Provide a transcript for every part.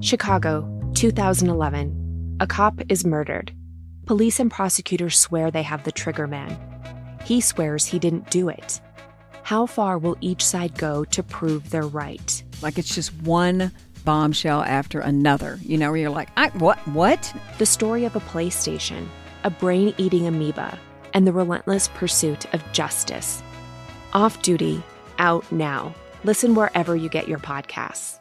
Chicago, 2011. A cop is murdered. Police and prosecutors swear they have the trigger man. He swears he didn't do it. How far will each side go to prove they're right? Like it's just one bombshell after another, where you're like, what? The story of a PlayStation, a brain-eating amoeba, and the relentless pursuit of justice. Off Duty, out now. Listen wherever you get your podcasts.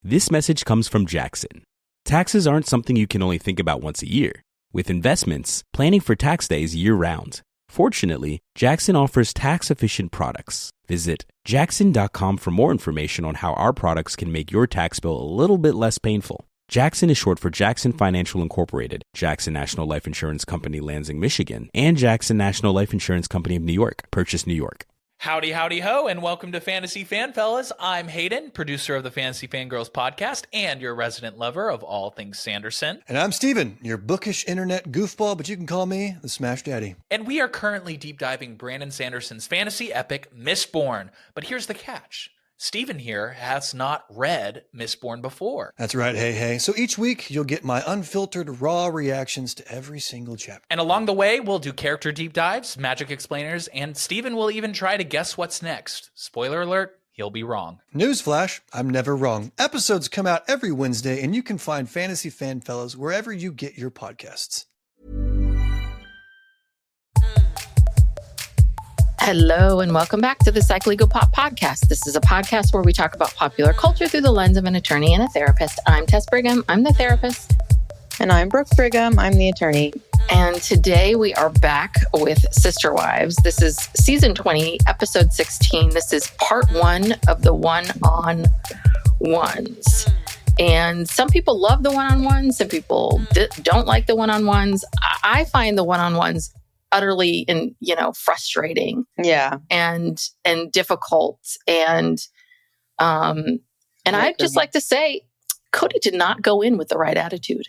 This message comes from Jackson. Taxes aren't something you can only think about once a year. With investments, planning for tax day is year-round. Fortunately, Jackson offers tax-efficient products. Visit jackson.com for more information on how our products can make your tax bill a little bit less painful. Jackson is short for Jackson Financial Incorporated, Jackson National Life Insurance Company, Lansing, Michigan, and Jackson National Life Insurance Company of New York, Purchase, New York. Howdy, howdy, ho, and welcome to Fantasy Fan Fellas. I'm Hayden, producer of the Fantasy Fangirls podcast and your resident lover of all things Sanderson. And I'm Steven, your bookish internet goofball, but you can call me the Smash Daddy. And we are currently deep diving Brandon Sanderson's fantasy epic, Mistborn. But here's the catch. Steven here has not read Mistborn before. That's right, hey. So each week, you'll get my unfiltered, raw reactions to every single chapter. And along the way, we'll do character deep dives, magic explainers, and Steven will even try to guess what's next. Spoiler alert, he'll be wrong. Newsflash, I'm never wrong. Episodes come out every Wednesday, and you can find Fantasy Fan Fellas wherever you get your podcasts. Hello and welcome back to the Psych Legal Pop Podcast. This is a podcast where we talk about popular culture through the lens of an attorney and a therapist. I'm Tess Brigham. I'm the therapist. And I'm Brooke Brigham. I'm the attorney. And today we are back with Sister Wives. This is season 20, episode 16. This is part 1 of the one-on-ones. And some people love the one-on-ones. Some people don't like the one-on-ones. I find the one-on-ones utterly frustrating. Yeah. And difficult. And I'd just like to say, Kody did not go in with the right attitude.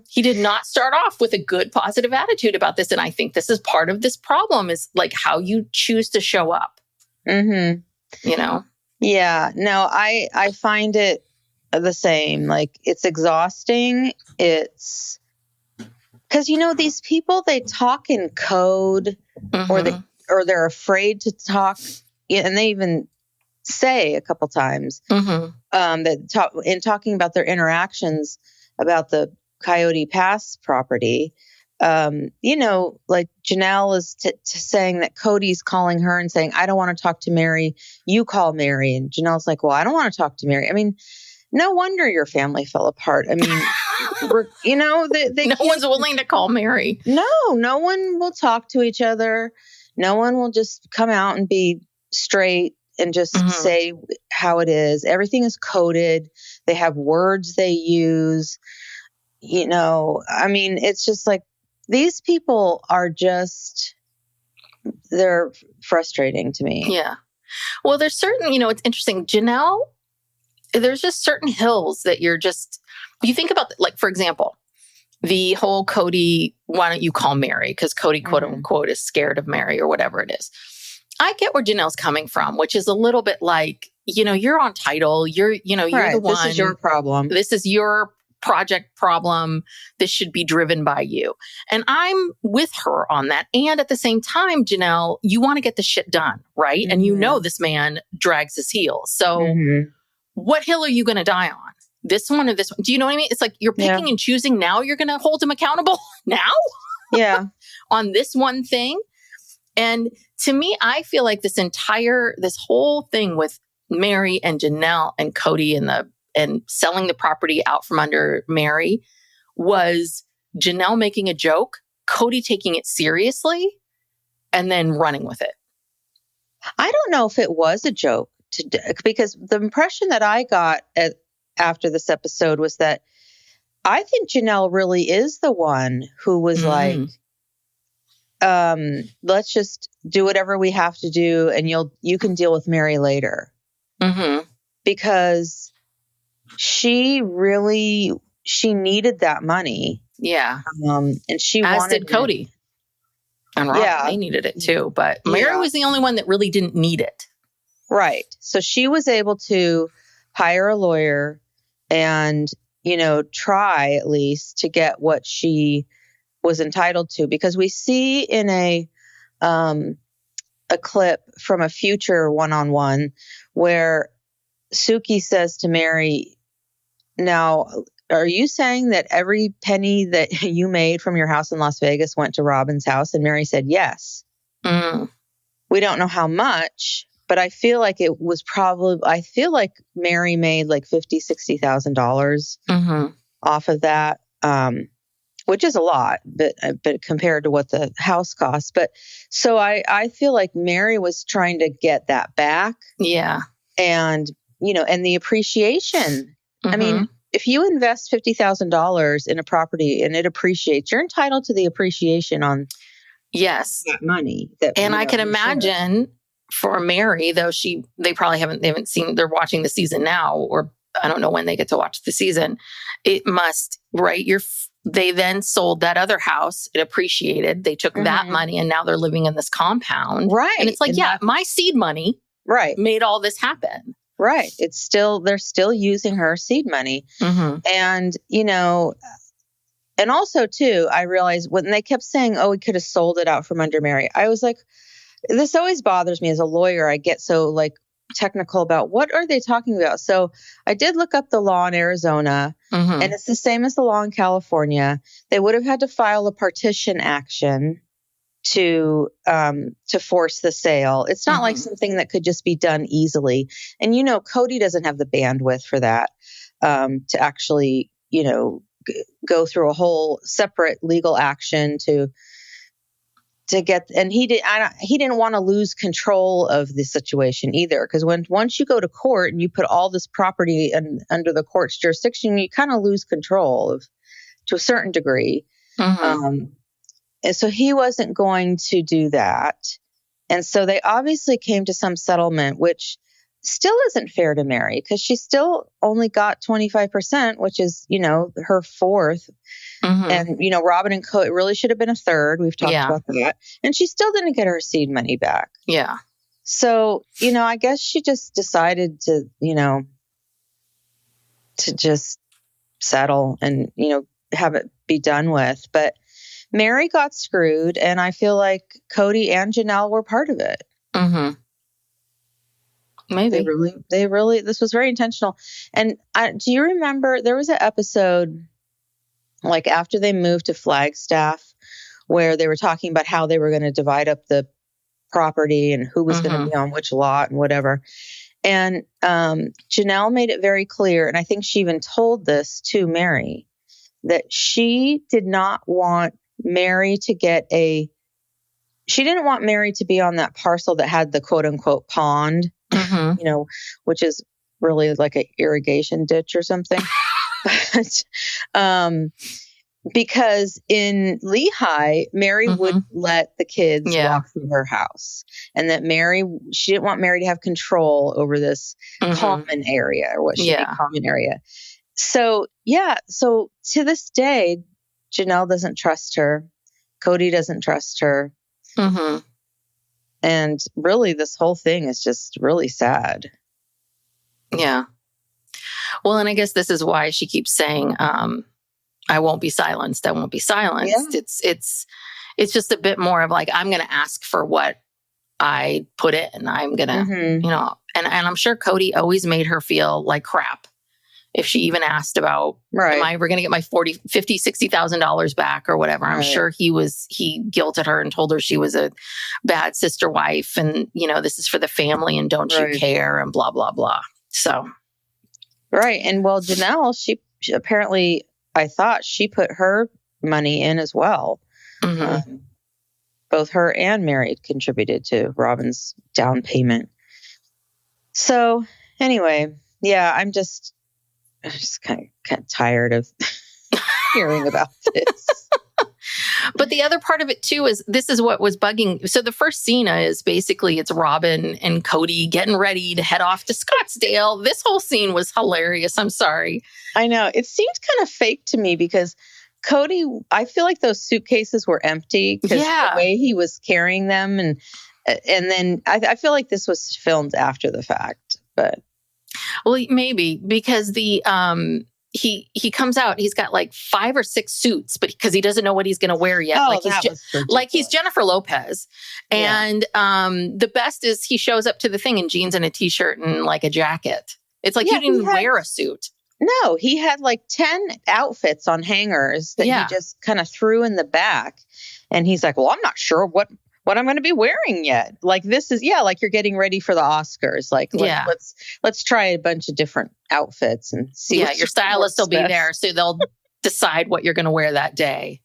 He did not start off with a good, positive attitude about this. And I think this is part of this problem is like how you choose to show up. Mm-hmm. Yeah. No, I find it the same. Like it's exhausting. It's because, these people, they talk in code or they're afraid to talk. And they even say a couple times that talking about their interactions about the Coyote Pass property, like Janelle is saying that Kody's calling her and saying, I don't want to talk to Meri. You call Meri. And Janelle's like, well, I don't want to talk to Meri. I mean, no wonder your family fell apart. I mean, no one's willing to call Meri. No one will talk to each other. No one will just come out and be straight and just say how it is. Everything is coded. They have words they use. I mean, it's just like these people are they're frustrating to me. Yeah. Well, there's certain, it's interesting. Janelle, there's just certain hills that you think about, like, for example, the whole Kody, why don't you call Meri? Because Kody, quote unquote, is scared of Meri or whatever it is. I get where Janelle's coming from, which is a little bit like, you're on title. You're the one. This is your problem. This is your project problem. This should be driven by you. And I'm with her on that. And at the same time, Janelle, you want to get the shit done, right? Mm-hmm. And this man drags his heels. So what hill are you going to die on? This one or this one? Do you know what I mean? It's like you're picking and choosing. Now you're going to hold him accountable now? Yeah. On this one thing. And to me, I feel like this whole thing with Meri and Janelle and Kody and selling the property out from under Meri was Janelle making a joke, Kody taking it seriously, and then running with it. I don't know if it was a joke because the impression that I got after this episode was that I think Janelle really is the one who was like, let's just do whatever we have to do and you can deal with Meri later. Mm-hmm. Because she needed that money. Yeah. And she wanted Kody. And Robyn, they needed it too. But Meri was the only one that really didn't need it. Right. So she was able to hire a lawyer and, try at least to get what she was entitled to. Because we see in a clip from a future one-on-one where Suki says to Meri, now, are you saying that every penny that you made from your house in Las Vegas went to Robyn's house? And Meri said, yes. Mm. We don't know how much, but I feel like Meri made like $50,000, $60,000 off of that, which is a lot, but compared to what the house costs. But so I feel like Meri was trying to get that back. Yeah. And, and the appreciation. I mean, if you invest $50,000 in a property and it appreciates, you're entitled to the appreciation on that money. And I can imagine for Meri, though they haven't seen, they're watching the season now, or I don't know when they get to watch the season. It must, right? They then sold that other house. It appreciated. They took that money and now they're living in this compound. Right. And it's like, my seed money made all this happen. Right. They're still using her seed money. And, and also too, I realized when they kept saying, oh, we could have sold it out from under Meri, I was like, this always bothers me as a lawyer. I get so like technical about what are they talking about? So I did look up the law in Arizona and it's the same as the law in California. They would have had to file a partition action to force the sale. It's not like something that could just be done easily. And, Kody doesn't have the bandwidth for that, to actually, go through a whole separate legal action to get, and he didn't want to lose control of the situation either. Because once you go to court and you put all this property under the court's jurisdiction, you kind of lose control to a certain degree. And so he wasn't going to do that. And so they obviously came to some settlement, which still isn't fair to Meri because she still only got 25%, which is, her fourth. And, Robyn and Kody really should have been a third. We've talked about that. And she still didn't get her seed money back. Yeah. So, I guess she just decided to, to just settle and, have it be done with. But Meri got screwed, and I feel like Kody and Janelle were part of it. Maybe. They really, this was very intentional. And do you remember there was an episode like after they moved to Flagstaff where they were talking about how they were going to divide up the property and who was going to be on which lot and whatever. And Janelle made it very clear, and I think she even told this to Meri, that she did not want Meri to she didn't want Meri to be on that parcel that had the quote unquote pond, which is really like an irrigation ditch or something. Because in Lehigh, Meri would let the kids walk through her house, and that she didn't want Meri to have control over this common area, or what should be common area. So, so to this day, Janelle doesn't trust her. Kody doesn't trust her. And really, this whole thing is just really sad. Yeah. Well, and I guess this is why she keeps saying, I won't be silenced. I won't be silenced. Yeah. It's just a bit more of like, I'm going to ask for what I put in. I'm going to, and I'm sure Kody always made her feel like crap. If she even asked about, am I ever going to get my $50,000, $60,000 back or whatever? I'm sure he guilted her and told her she was a bad sister wife. And, this is for the family and don't you care and blah, blah, blah. So. Right. And well, Janelle, she apparently, I thought she put her money in as well. Both her and Meri contributed to Robyn's down payment. So anyway, I'm just kind of tired of hearing about this. But the other part of it too is this is what was bugging. So the first scene is basically it's Robyn and Kody getting ready to head off to Scottsdale. This whole scene was hilarious. I'm sorry. I know. It seemed kind of fake to me because Kody, I feel like those suitcases were empty because the way he was carrying them. And then I feel like this was filmed after the fact, but. Well, maybe because he comes out, he's got like 5 or 6 suits, but because he doesn't know what he's going to wear yet. Like he's Jennifer Lopez. And the best is he shows up to the thing in jeans and a t-shirt and like a jacket. It's like you didn't even wear a suit. No, he had like 10 outfits on hangers that he just kind of threw in the back. And he's like, well, I'm not sure what I'm going to be wearing yet. Like this is, like you're getting ready for the Oscars. Like, let's try a bunch of different outfits and see. Yeah, your stylist will be there. So they'll decide what you're going to wear that day.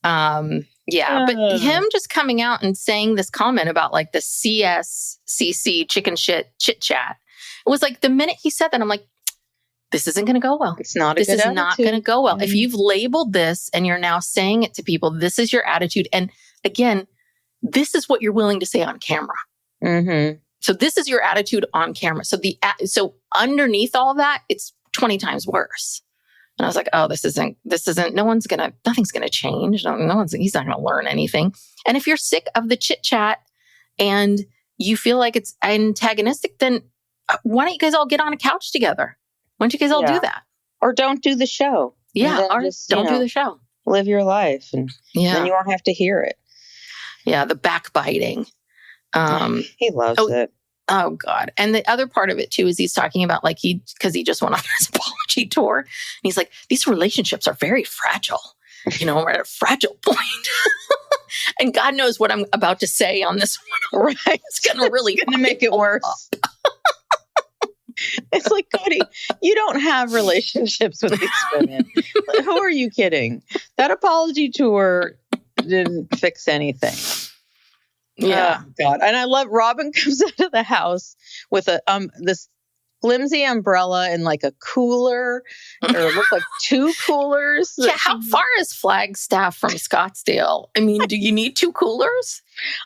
But him just coming out and saying this comment about like the CSCC chicken shit chit chat. It was like the minute he said that, I'm like, this isn't going to go well. It's not. This is not going to go well. Mm-hmm. If you've labeled this and you're now saying it to people, this is your attitude. And again, this is what you're willing to say on camera. Mm-hmm. So this is your attitude on camera. So underneath all of that, it's 20 times worse. And I was like, oh, this isn't, nothing's going to change. He's not going to learn anything. And if you're sick of the chit chat and you feel like it's antagonistic, then why don't you guys all get on a couch together? Why don't you guys all do that? Or don't do the show. Yeah, or just, don't do the show. Live your life and then you won't have to hear it. Yeah, the backbiting. He loves it. Oh, God. And the other part of it, too, is he's talking about like because he just went on his apology tour. And he's like, these relationships are very fragile. We're at a fragile point. And God knows what I'm about to say on this one. Right. It's going to really make it worse. It's like, Kody, you don't have relationships with these women. Who are you kidding? That apology tour didn't fix anything. Yeah. Oh, God. And I love Robyn comes out of the house with this flimsy umbrella and like a cooler, or it looked like 2 coolers. Yeah, how far is Flagstaff from Scottsdale? I mean, do you need 2 coolers?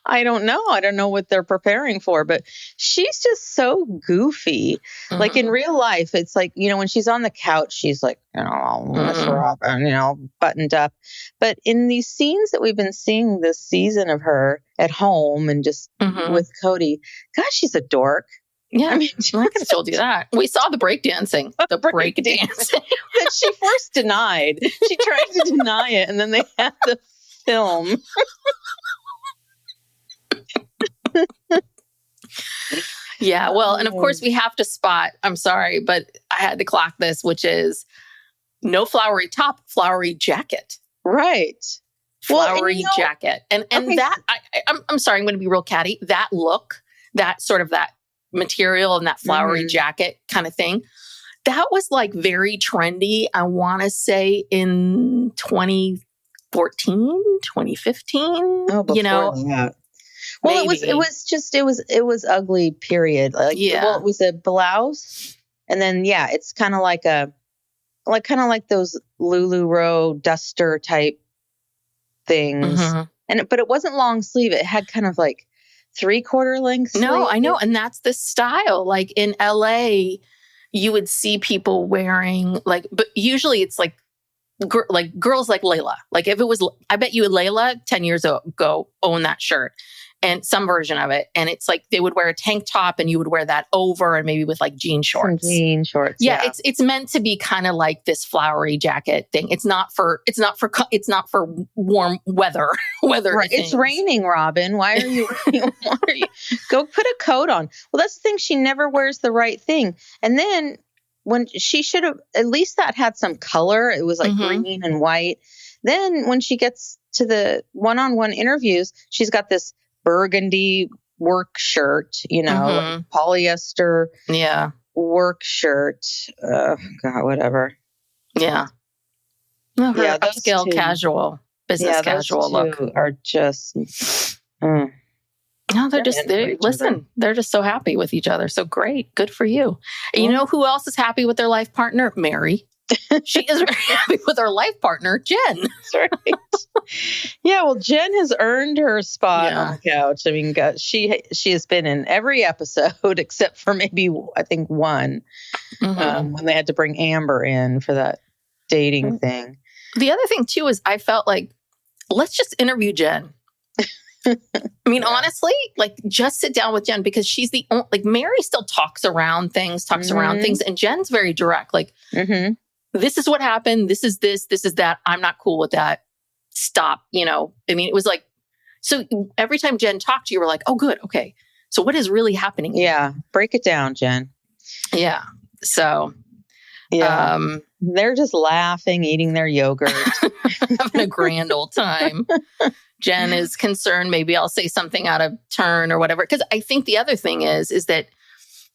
I don't know. I don't know what they're preparing for, but she's just so goofy. Mm-hmm. Like in real life, it's like, when she's on the couch, she's like, Miss Robyn, buttoned up. But in these scenes that we've been seeing this season of her at home and just with Kody, gosh, she's a dork. Yeah, I could have told you that. We saw the breakdancing. The breakdancing. That she first denied. She tried to deny it, and then they had the film. Yeah, well, and of course we have to spot, I'm sorry, but I had to clock this, which is no flowery top, flowery jacket. Right. Flowery jacket. And that, I'm sorry, I'm going to be real catty. That look, that sort of that material and that flowery jacket kind of thing, that was like very trendy, I want to say in 2014, 2015. Oh, before that. Well, maybe. it was ugly, period. Like, well, it was a blouse, and then it's kind of like those LuLaRoe duster type things, but it wasn't long sleeve. It had kind of like 3/4 length sleeve. No, I know, and that's the style. Like in LA, you would see people wearing but usually it's like girls like Layla. Like if it was, I bet you Layla 10 years ago owned that shirt. And some version of it. And it's like they would wear a tank top and you would wear that over and maybe with like jean shorts. Jean shorts. Yeah. It's meant to be kind of like this flowery jacket thing. It's not for warm weather. Right. It's raining, Robyn. Why are you go put a coat on? Well, that's the thing. She never wears the right thing. And then when she should have, at least that had some color. It was like green and white. Then when she gets to the one-on-one interviews, she's got this burgundy work shirt, like polyester work shirt. God, whatever. Yeah. No, her upscale casual, business casual look are just. No, they're just so happy with each other. So great. Good for you. And you know who else is happy with their life partner? Meri. She is very happy with her life partner, Jen. That's right. Yeah, well, Jen has earned her spot on the couch. I mean, she has been in every episode except for maybe, I think, one when they had to bring Amber in for that dating thing. The other thing, too, is I felt like, let's just interview Jen. I mean, honestly, like just sit down with Jen because she's the only, like Meri still talks around things. And Jen's very direct. Like, this is what happened. This is that. I'm not cool with that. Stop. You know, I mean, it was like, so every time Jen talked to you, you were like, oh, good. Okay. So what is really happening? Yeah. Break it down, Jen. Yeah. So, they're just laughing, eating their yogurt, having a grand old time. Jen is concerned. Maybe I'll say something out of turn or whatever. Because I think the other thing is that,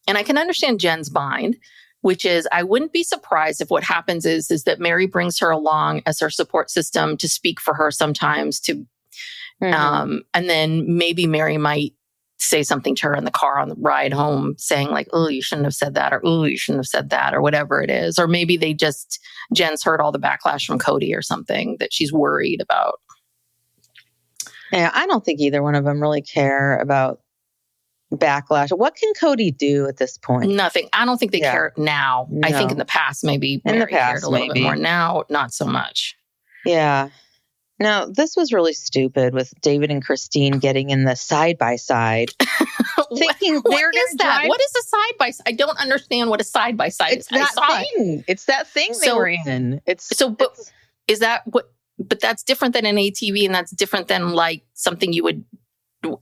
and I can understand Jen's mind, which is I wouldn't be surprised if what happens is that Meri brings her along as her support system to speak for her sometimes and then maybe Meri might say something to her in the car on the ride home saying like, oh, you shouldn't have said that, or oh, you shouldn't have said that, or whatever it is. Or maybe Jen's heard all the backlash from Kody or something that she's worried about. Yeah, I don't think either one of them really care about backlash. What can Kody do at this point? Nothing. I don't think they care now. No. I think in the past, maybe Meri cared a little bit more. Now, not so much. Yeah. Now, this was really stupid with David and Christine getting in the side-by-side. Thinking what is that? What is a side-by-side? I don't understand what a side-by-side is. It's that thing they were in. Is that what... But that's different than an ATV, and that's different than like something you would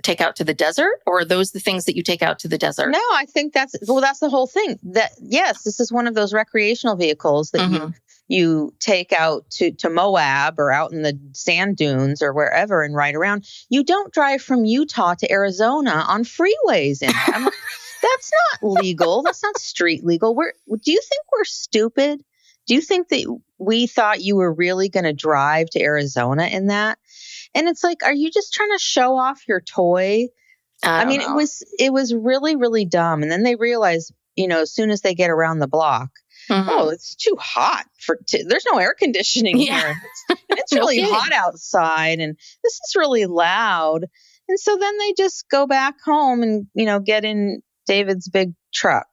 take out to the desert, or are those the things that you take out to the desert? No, I think that's the whole thing. That yes, this is one of those recreational vehicles that you take out to Moab or out in the sand dunes or wherever and ride around. You don't drive from Utah to Arizona on freeways in it. That's not legal. That's not street legal. Do you think we're stupid? Do you think that we thought you were really going to drive to Arizona in that? And it's like, are you just trying to show off your toy? I mean, it was really, really dumb. And then they realized, as soon as they get around the block, oh, it's too hot there's no air conditioning here. It's really hot outside and this is really loud. And so then they just go back home and, get in David's big truck.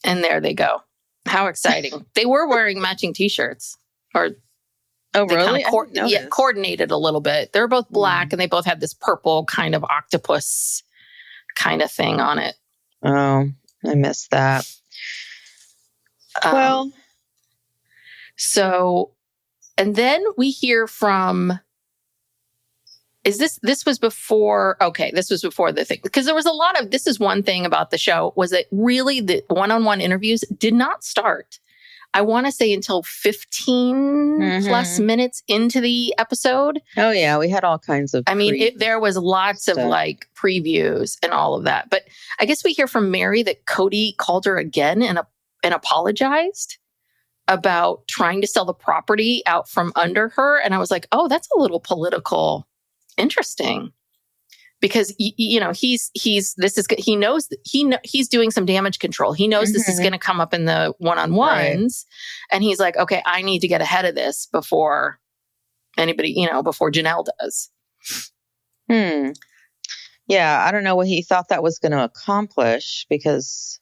And there they go. How exciting. They were wearing matching t-shirts. Oh, really? Coordinated a little bit. They're both black and they both had this purple kind of octopus kind of thing on it. Oh, I missed that. So, and then we hear from... This was before the thing, because there was a lot of, this is one thing about the show, was that really the one-on-one interviews did not start, I want to say, until 15 plus minutes into the episode. Oh yeah. We had all kinds of, there was lots of like previews and all of that, but I guess we hear from Meri that Kody called her again and apologized about trying to sell the property out from under her. And I was like, oh, that's a little political. Interesting, because he knows he's doing some damage control. He knows this is going to come up in the one-on-ones, and he's like, okay, I need to get ahead of this before anybody, before Janelle does. Yeah, I don't know what he thought that was going to accomplish, because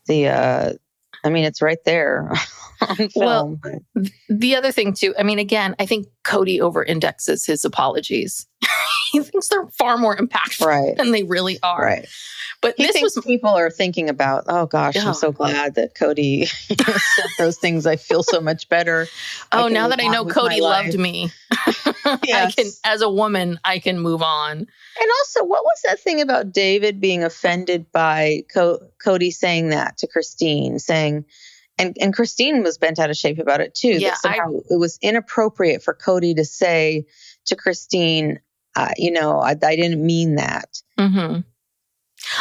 it's right there on film. Well, the other thing too, again, I think Kody over-indexes his apologies. He thinks they're far more impactful than they really are. Right. But he thinks people are thinking about, oh gosh, I'm so glad that Kody said those things. I feel so much better. Oh, now that I know Kody loved me, yes. As a woman, I can move on. And also, what was that thing about David being offended by Kody saying that to Christine, and Christine was bent out of shape about it too. Yeah, it was inappropriate for Kody to say to Christine, I didn't mean that. Mm-hmm.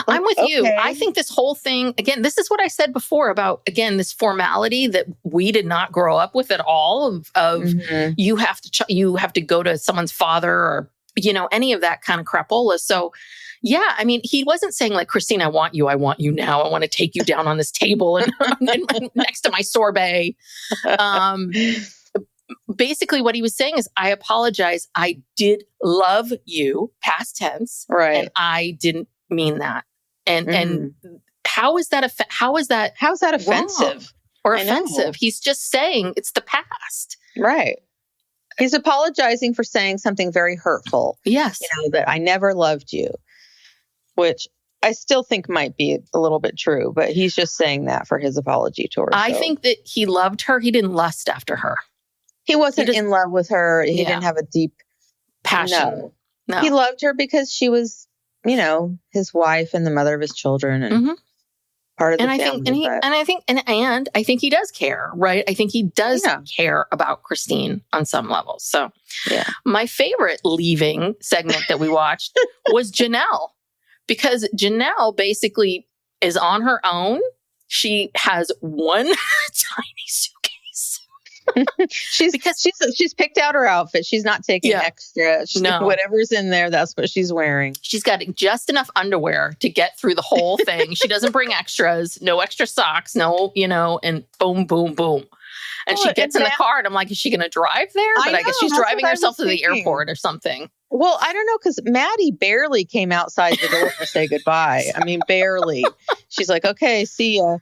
I'm with you. I think this whole thing, again, this is what I said before about, again, this formality that we did not grow up with at all of you have to go to someone's father or, any of that kind of crapola. So yeah, he wasn't saying like, Christine, I want you now. I want to take you down on this table and next to my sorbet. Basically what he was saying is, I apologize. I did love you, past tense. Right. And I didn't mean that. And how is that offensive or offensive? He's just saying it's the past. Right. He's apologizing for saying something very hurtful. Yes. That I never loved you, which I still think might be a little bit true, but he's just saying that for his apology tour. I think that he loved her. He didn't lust after her. He wasn't in love with her. He Yeah. didn't have a deep passion. No. He loved her because she was, his wife and the mother of his children and part of the family. I think he does care, right? I think he does care about Christine on some level. So my favorite leaving segment that we watched was Janelle, because Janelle basically is on her own. She has one tiny suitcase. She's picked out her outfit. She's not taking extra. No. Whatever's in there, that's what she's wearing. She's got just enough underwear to get through the whole thing. She doesn't bring extras, no extra socks, and boom, boom, boom. And she gets in the car and I'm like, is she going to drive there? But I guess she's driving herself to the airport or something. Well, I don't know, because Maddie barely came outside the door to say goodbye. I mean, barely. She's like, okay, see ya.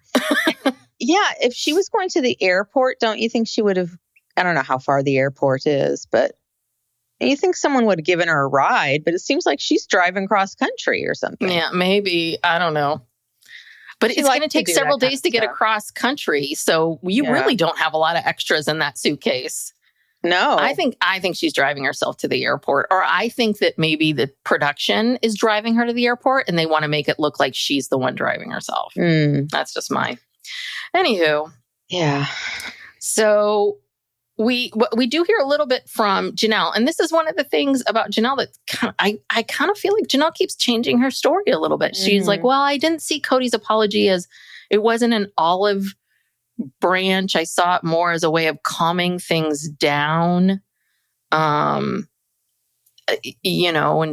Yeah, if she was going to the airport, don't you think she would have, I don't know how far the airport is, but you think someone would have given her a ride, but it seems like she's driving cross country or something. Yeah, maybe. I don't know. But it's going to take several days to get across country, so you really don't have a lot of extras in that suitcase. No. I think she's driving herself to the airport, or I think that maybe the production is driving her to the airport and they want to make it look like she's the one driving herself. That's just my... Anywho. Yeah. So we do hear a little bit from Janelle, and this is one of the things about Janelle that I kind of feel like Janelle keeps changing her story a little bit. She's like, well, I didn't see Kody's apology as it wasn't an olive branch. I saw it more as a way of calming things down. And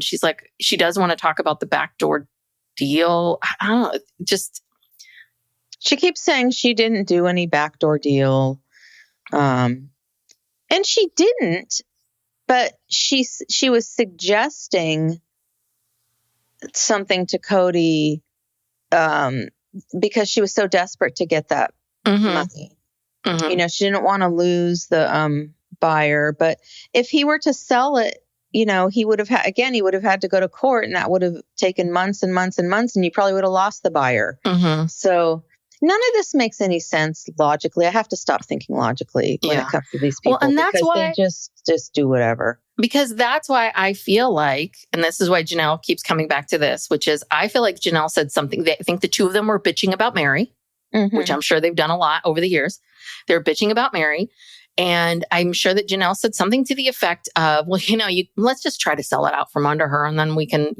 she's like, she does want to talk about the backdoor deal. I don't know, just... She keeps saying she didn't do any backdoor deal. And she didn't, but she was suggesting something to Kody because she was so desperate to get that money. She didn't want to lose the buyer, but if he were to sell it, he would have he would have had to go to court, and that would have taken months and months and months, and you probably would have lost the buyer. So none of this makes any sense logically. I have to stop thinking logically when it comes to these people. Well, and that's why they just do whatever. Because that's why I feel like, and this is why Janelle keeps coming back to this, which is I feel like Janelle said something. I think the two of them were bitching about Meri, which I'm sure they've done a lot over the years. They're bitching about Meri. And I'm sure that Janelle said something to the effect of, well, let's just try to sell it out from under her. And then we can,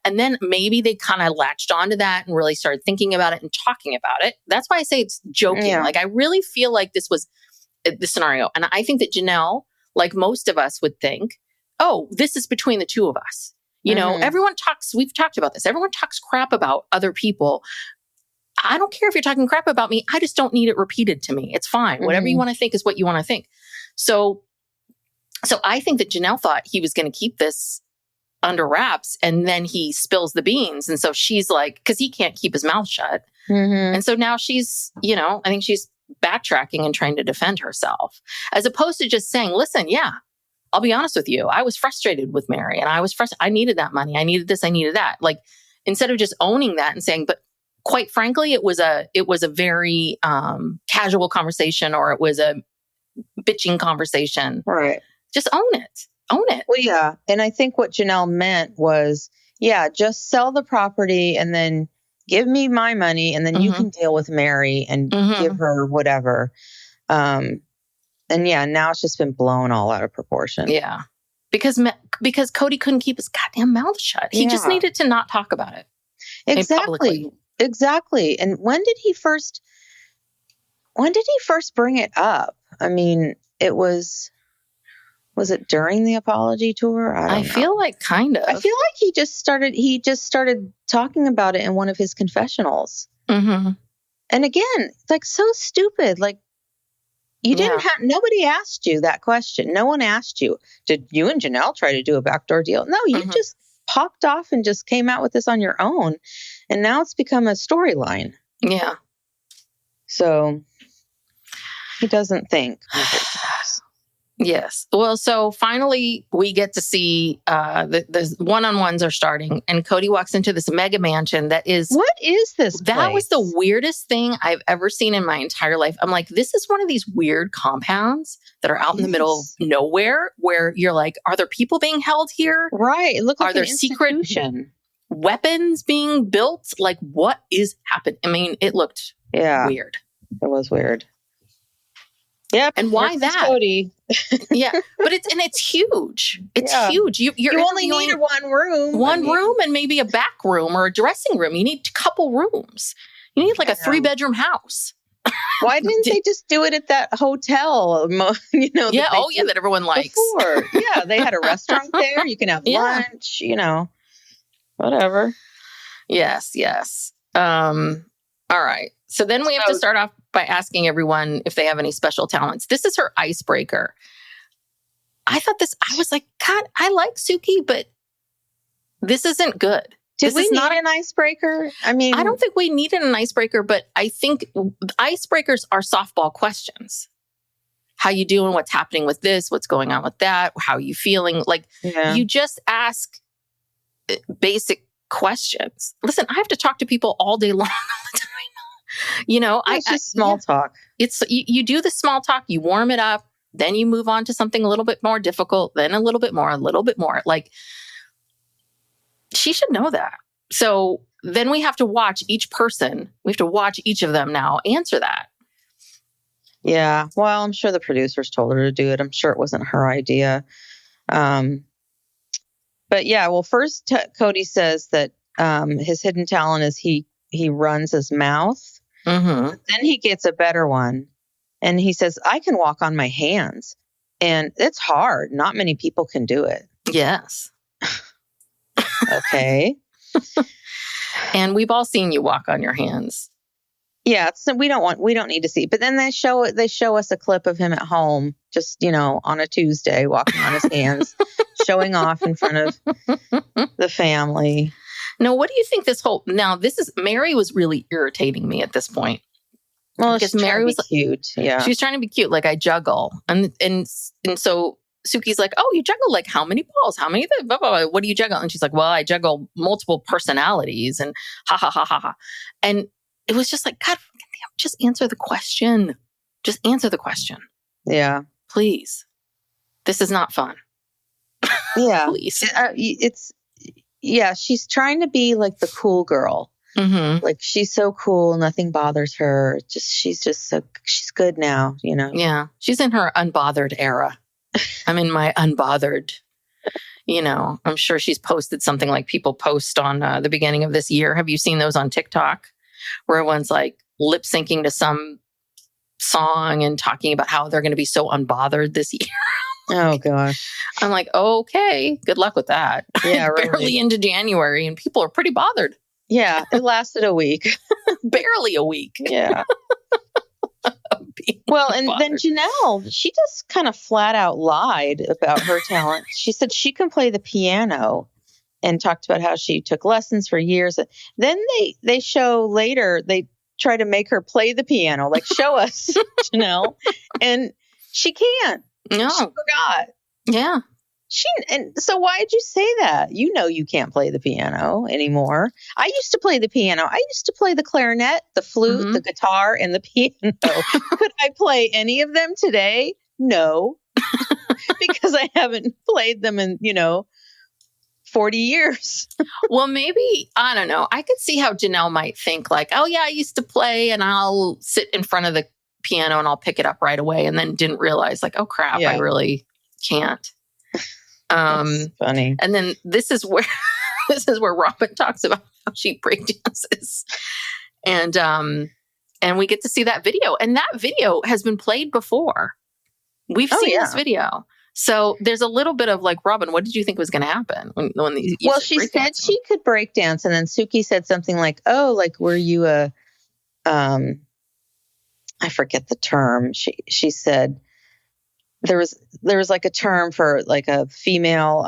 and then maybe they kind of latched onto that and really started thinking about it and talking about it. That's why I say it's joking. Yeah. Like, I really feel like this was the scenario. And I think that Janelle, like most of us would think, oh, this is between the two of us. Everyone talks, we've talked about this. Everyone talks crap about other people. I don't care if you're talking crap about me. I just don't need it repeated to me. It's fine. Whatever you want to think is what you want to think. So I think that Janelle thought he was going to keep this under wraps, and then he spills the beans. And so she's like, because he can't keep his mouth shut. And so now she's, I think she's backtracking and trying to defend herself, as opposed to just saying, listen, I'll be honest with you. I was frustrated with Meri, and I was frustrated. I needed that money. I needed this. I needed that. Like, instead of just owning that and saying, but quite frankly, it was a very casual conversation, or it was a bitching conversation. Right. Just own it. Own it. Well, yeah. And I think what Janelle meant was, just sell the property and then give me my money, and then you can deal with Meri and give her whatever. And now it's just been blown all out of proportion. Yeah. Because Kody couldn't keep his goddamn mouth shut. He just needed to not talk about it. Exactly. Exactly. And when did he first bring it up? I mean, was it during the apology tour? I feel like kind of. I feel like he just started talking about it in one of his confessionals. And again, like, so stupid. Like, you didn't have, nobody asked you that question. No one asked you, did you and Janelle try to do a backdoor deal? No, you just popped off and just came out with this on your own. And now it's become a storyline. Yeah. So he doesn't think. Yes. Well, so finally we get to see the one-on-ones are starting, and Kody walks into this mega mansion that is... What is this place? That was the weirdest thing I've ever seen in my entire life. I'm like, this is one of these weird compounds that are out in the middle of nowhere where you're like, are there people being held here? Right. It looked like are there secret weapons being built? Like, what is happening? I mean, it looked weird. It was weird. Yeah, and why that? Kody. Yeah, but it's huge. It's huge. You only need one room, and maybe a back room or a dressing room. You need a couple rooms. You need like a 3-bedroom house. Why didn't they just do it at that hotel? That everyone likes. Before. Yeah, they had a restaurant there. You can have lunch. Whatever. Yes. All right. So then we have to start off by asking everyone if they have any special talents. This is her icebreaker. I was like, God, I like Suki, but this isn't good. Did we need an icebreaker? I mean, I don't think we needed an icebreaker, but I think icebreakers are softball questions. How you doing? What's happening with this? What's going on with that? How are you feeling? Like, you just ask basic questions. Listen, I have to talk to people all day long all the time. It's just small talk. It's you do the small talk, you warm it up, then you move on to something a little bit more difficult, then a little bit more. Like, she should know that. So then we have to watch each person. We have to watch each of them now answer that. Yeah. Well, I'm sure the producers told her to do it. I'm sure it wasn't her idea. But yeah, well, first Kody says that his hidden talent is he runs his mouth. Mm-hmm. Then he gets a better one. And he says, I can walk on my hands. And it's hard. Not many people can do it. Yes. Okay. And we've all seen you walk on your hands. Yeah. So we don't need to see. But then they show us a clip of him at home, just, on a Tuesday, walking on his hands, showing off in front of the family. Now, what do you think Meri was really irritating me at this point. Well, because Meri was cute. Yeah. She was trying to be cute. Like, I juggle. And so Suki's like, oh, you juggle like how many balls? How many? Blah, blah, blah. What do you juggle? And she's like, well, I juggle multiple personalities and ha, ha, ha, ha, ha. And it was just like, God, just answer the question. Just answer the question. Yeah. Please. This is not fun. Yeah. Please. She's trying to be like the cool girl. Mm-hmm. Like, she's so cool. Nothing bothers her. She's good now, Yeah. She's in her unbothered era. I'm in my unbothered, I'm sure she's posted something like people post on the beginning of this year. Have you seen those on TikTok where everyone's like lip syncing to some song and talking about how they're going to be so unbothered this year? Oh, gosh. I'm like, okay, good luck with that. Yeah, really. Barely into January and people are pretty bothered. Yeah, it lasted a week. Barely a week. Yeah. Well, and then Janelle, she just kind of flat out lied about her talent. She said she can play the piano and talked about how she took lessons for years. Then they show later, they try to make her play the piano, like, show us, Janelle. And she can't. No. She forgot. Yeah. And so why did you say that? You can't play the piano anymore. I used to play the piano. I used to play the clarinet, the flute, the guitar, and the piano. Could I play any of them today? No, because I haven't played them in, 40 years. Well, maybe, I don't know. I could see how Janelle might think like, oh yeah, I used to play and I'll sit in front of the piano and I'll pick it up right away. And then didn't realize like, oh crap, I really can't. That's funny. And then this is where Robyn talks about how she breakdances, and we get to see that video, and that video has been played before. We've seen this video, so there's a little bit of like, Robyn, what did you think was going to happen when well, she said she could breakdance, and then Suki said something like, "Oh, like were you a I forget the term." She said. There was like a term for like a female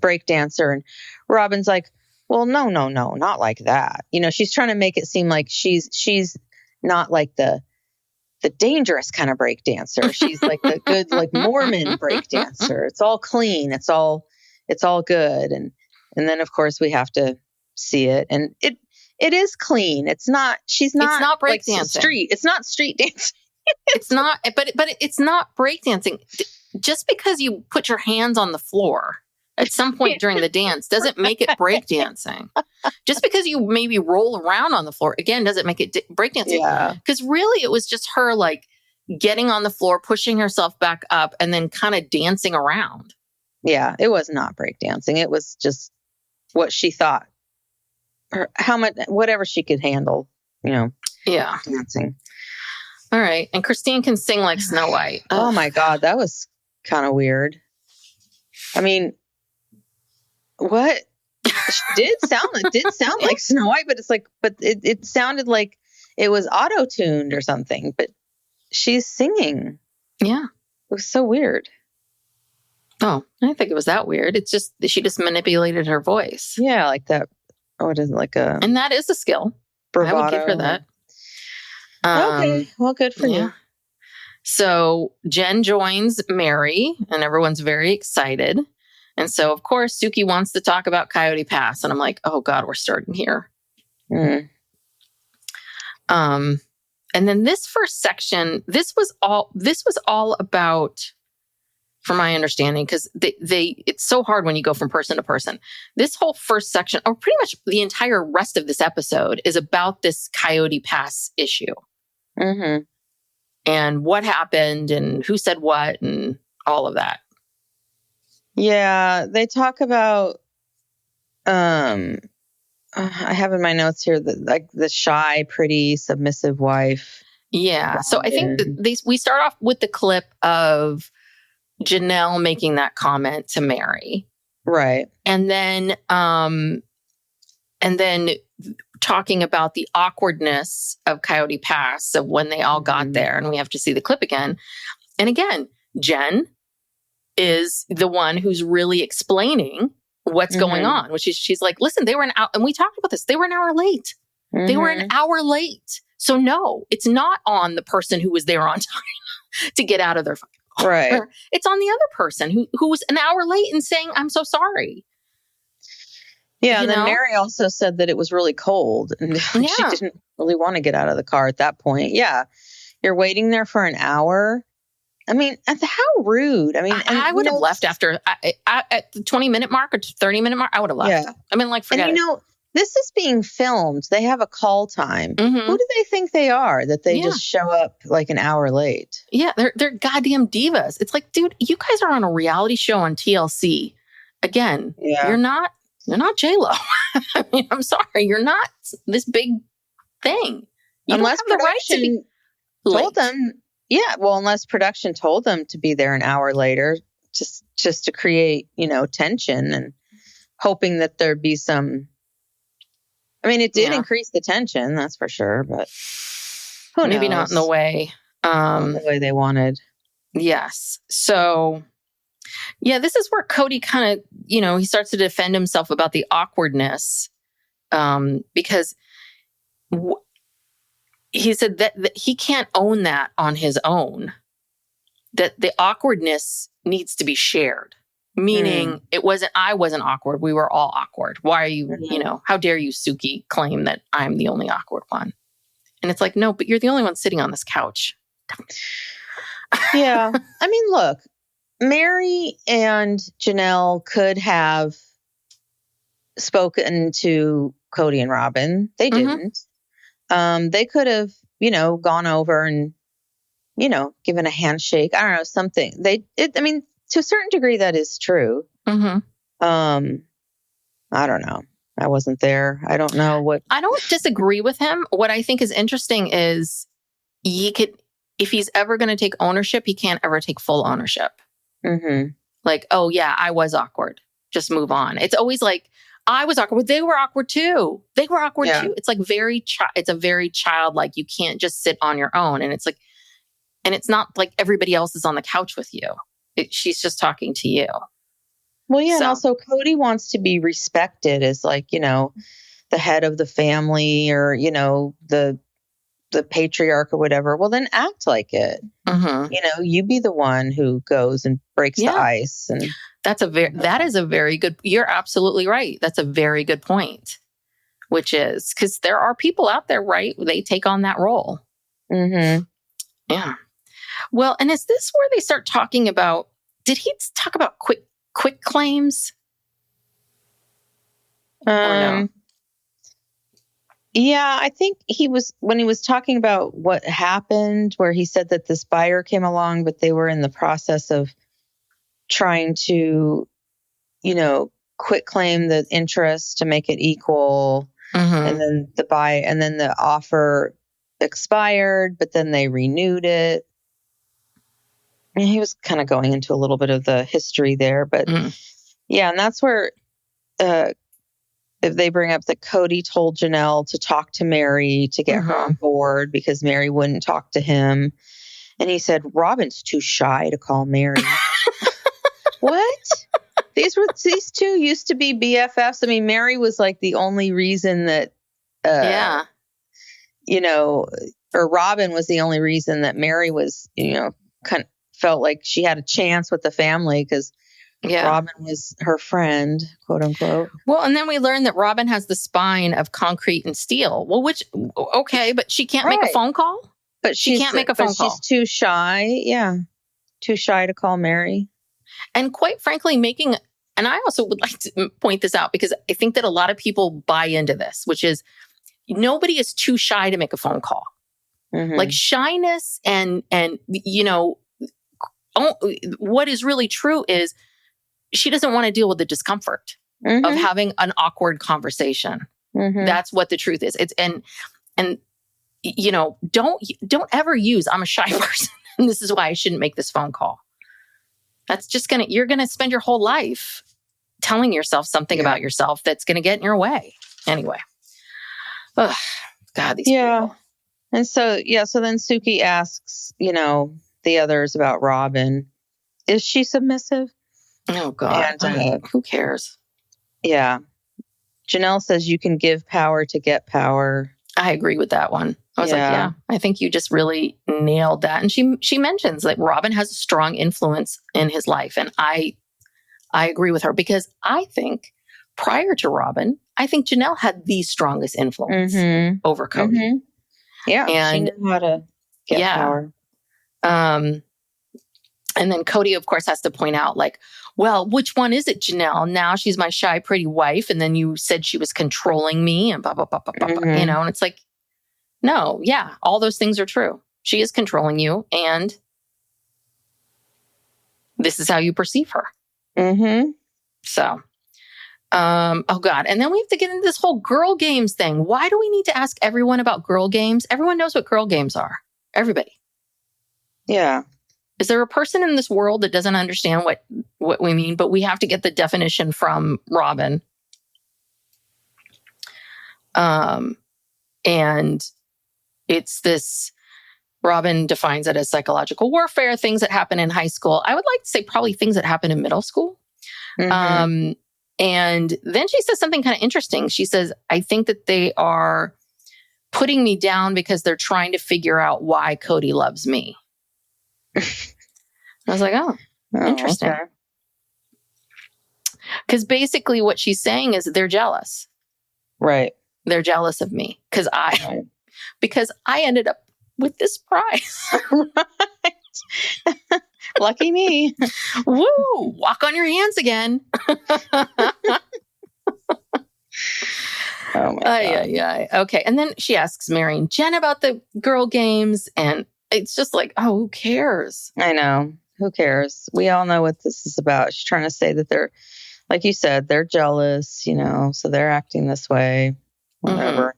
break dancer, and Robyn's like, well, no, not like that. She's trying to make it seem like she's not like the the dangerous kind of break dancer. She's like the good, like Mormon break dancer. It's all clean. It's all good. And then of course we have to see it. And it is clean. It's not break like dancing. Street. It's not street dancing. It's not, but it's not breakdancing. Just because you put your hands on the floor at some point during the dance doesn't make it breakdancing. Just because you maybe roll around on the floor, again, doesn't make it breakdancing. Yeah. Because really it was just her like getting on the floor, pushing herself back up, and then kind of dancing around. Yeah, it was not breakdancing. It was just what she thought, or how much, whatever she could handle, Yeah. dancing. All right. And Christine can sing like Snow White. Oh my God, that was kind of weird. I mean, what? It did sound like Snow White, but it sounded like it was auto-tuned or something, but she's singing. Yeah. It was so weird. Oh, I didn't think it was that weird. It's just, she just manipulated her voice. Yeah, like that. What is it, like a... And that is a skill. Bravado. I would give her that. Okay, well, good for you. So Jen joins Meri, and everyone's very excited. And so, of course, Suki wants to talk about Coyote Pass, and I'm like, oh God, we're starting here. Mm. And then this first section, this was all about, from my understanding, because it's so hard when you go from person to person. This whole first section, or pretty much the entire rest of this episode, is about this Coyote Pass issue. Mm-hmm. And what happened and who said what and all of that. Yeah, they talk about, I have in my notes here, the shy, pretty, submissive wife. Yeah. So I think that we start off with the clip of Janelle making that comment to Meri. Right. And then talking about the awkwardness of Coyote Pass, of when they all got there, and we have to see the clip again. And again, Jen is the one who's really explaining what's going on, which is, she's like, listen, they were an hour, and we talked about this, they were an hour late. They were an hour late. So no, it's not on the person who was there on time to get out of their fucking car. Right. It's on the other person who was an hour late and saying, I'm so sorry. Yeah, and then Meri also said that it was really cold, and she didn't really want to get out of the car at that point. Yeah, you're waiting there for an hour. I mean, how rude. I mean, I would have left after at the 20-minute mark or 30-minute mark. I would have left. Yeah. I mean, like, forget it. And this is being filmed. They have a call time. Mm-hmm. Who do they think they are that they just show up like an hour late? Yeah, they're goddamn divas. It's like, dude, you guys are on a reality show on TLC. Again, you're not J-Lo. I mean, I'm sorry, you're not this big thing. You unless don't have the right to be told them. Yeah, well, unless production told them to be there an hour later, just to create, tension, and hoping that there'd be some. I mean, it did increase the tension, that's for sure, but who knows? Maybe not in the way the way they wanted. Yes. So, yeah, this is where Kody kind of, he starts to defend himself about the awkwardness, because he said that he can't own that on his own, that the awkwardness needs to be shared. Meaning I wasn't awkward. We were all awkward. Why are you, how dare you, Suki, claim that I'm the only awkward one? And it's like, no, but you're the only one sitting on this couch. Yeah. I mean, look, Meri and Janelle could have spoken to Kody and Robyn. They didn't. They could have, gone over and, given a handshake. I don't know, something. To a certain degree, that is true. Mm-hmm. I don't know. I wasn't there. I don't know what. I don't disagree with him. What I think is interesting is if he's ever going to take ownership, he can't ever take full ownership. Mm-hmm. Like, oh yeah, I was awkward. Just move on. It's always like, I was awkward. They were awkward too. They were awkward too. It's like it's a very childlike. You can't just sit on your own. And it's like, and it's not like everybody else is on the couch with you. She's just talking to you. Well, yeah. And also Kody wants to be respected as like, the head of the family, or, the the patriarch or whatever, well, then act like it. You know, you be the one who goes and breaks the ice. And that is a very good, you're absolutely right. That's a very good point, which is because there are people out there, right? They take on that role. Yeah. Well, and is this where they start talking about, did he talk about quick claims? Or no? Yeah, I think when he was talking about what happened, where he said that this buyer came along, but they were in the process of trying to, you know, quit claim the interest to make it equal. And then the offer expired, but then they renewed it. And he was kind of going into a little bit of the history there, but yeah, and that's where, if they bring up that Kody told Janelle to talk to Meri to get her on board because Meri wouldn't talk to him. And he said, Robyn's too shy to call Meri. What? These two used to be BFFs. I mean, Meri was like the only reason that, you know, or Robyn was the only reason that Meri was, you know, kind of felt like she had a chance with the family because Robyn was her friend, quote unquote. Well, and then we learned that Robyn has the spine of concrete and steel. Well, okay, but she can't make a phone call? But she can't make a phone call. She's too shy. Yeah. Too shy to call Meri. And quite frankly, and I also would like to point this out because I think that a lot of people buy into this, which is nobody is too shy to make a phone call. Like shyness and, you know, what is really true is she doesn't want to deal with the discomfort of having an awkward conversation. That's what the truth is. It's and you know, don't ever use I'm a shy person and this is why I shouldn't make this phone call. That's just you're gonna spend your whole life telling yourself something about yourself that's gonna get in your way. Anyway. Ugh, God, these people. And so then Suki asks, you know, the others about Robyn. Is she submissive? Oh, God. And, who cares? Yeah. Janelle says you can give power to get power. I agree with that one. I was like, I think you just really nailed that. And she mentions that Robyn has a strong influence in his life. And I agree with her because I think prior to Robyn, I think Janelle had the strongest influence over Kody. Yeah. And she knew how to get power. And then Kody, of course, has to point out, like, well, which one is it, Janelle? Now she's my shy, pretty wife. And then you said she was controlling me and blah, blah, blah, blah, blah, you know, and it's like, no, all those things are true. She is controlling you. And this is how you perceive her. So, oh God. And then we have to get into this whole girl games thing. Why do we need to ask everyone about girl games? Everyone knows what girl games are. Everybody. Yeah. Is there a person in this world that doesn't understand what we mean? But we have to get the definition from Robyn. And it's this, Robyn defines it as psychological warfare, things that happen in high school. I would like to say probably things that happen in middle school. And then she says something kind of interesting. She says, I think that they are putting me down because they're trying to figure out why Kody loves me. I was like, oh interesting. Because basically what she's saying is they're jealous. Right. They're jealous of me because I ended up with this prize. Right. Lucky me. Woo! Walk on your hands again. Oh my God. Yeah. Okay. And then she asks Meri and Jen about the girl games, and it's just like, oh, who cares? I know. Who cares? We all know what this is about. She's trying to say that they're, like you said, they're jealous, you know, so they're acting this way. Whatever.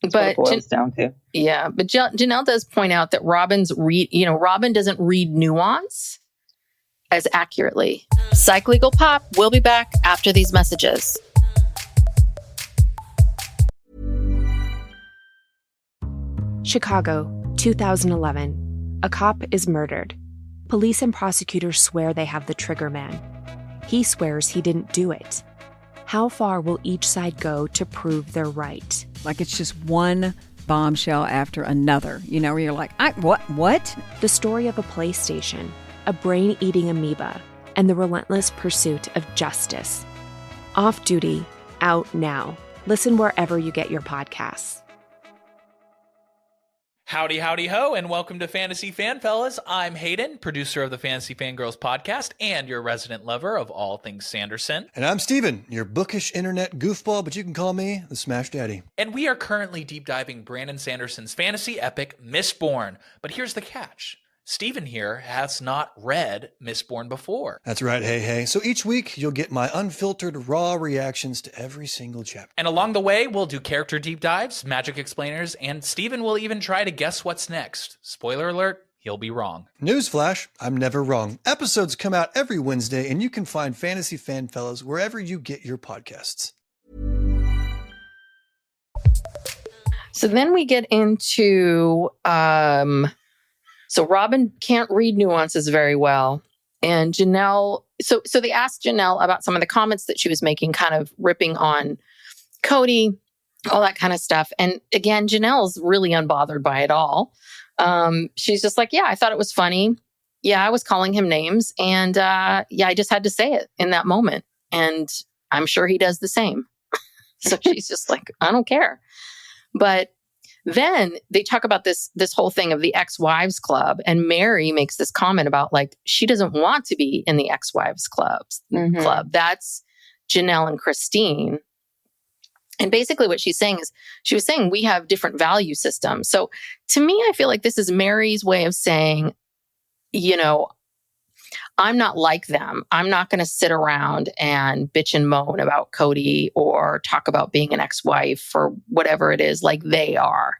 But what it boils down to. Yeah, but Janelle does point out that Robyn doesn't read nuance as accurately. Psych Legal Pop, we'll be back after these messages. Chicago, 2011. A cop is murdered. Police and prosecutors swear they have the trigger man. He swears he didn't do it. How far will each side go to prove they're right? Like it's just one bombshell after another, where you're like, what? The story of a PlayStation, a brain-eating amoeba, and the relentless pursuit of justice. Off Duty, out now. Listen wherever you get your podcasts. Howdy, howdy, ho, and welcome to Fantasy Fan Fellas. I'm Hayden, producer of the Fantasy Fangirls podcast and your resident lover of all things Sanderson. And I'm Steven, your bookish internet goofball, but you can call me the Smash Daddy. And we are currently deep diving Brandon Sanderson's fantasy epic, Mistborn. But here's the catch. Steven here has not read Mistborn before. That's right, hey. So each week, you'll get my unfiltered, raw reactions to every single chapter. And along the way, we'll do character deep dives, magic explainers, and Steven will even try to guess what's next. Spoiler alert, he'll be wrong. Newsflash, I'm never wrong. Episodes come out every Wednesday, and you can find Fantasy Fan Fellas wherever you get your podcasts. So then we get into... So Robyn can't read nuances very well. And Janelle, so they asked Janelle about some of the comments that she was making, kind of ripping on Kody, all that kind of stuff. And again, Janelle's really unbothered by it all. She's just like, yeah, I thought it was funny. Yeah, I was calling him names. And I just had to say it in that moment. And I'm sure he does the same. So she's just like, I don't care. But then they talk about this whole thing of the ex-wives club, and Meri makes this comment about like she doesn't want to be in the ex-wives club. That's Janelle and Christine. And basically what she's saying is she was saying we have different value systems. So to me, I feel like this is Meri's way of saying, I'm not like them. I'm not going to sit around and bitch and moan about Kody or talk about being an ex-wife or whatever it is like they are.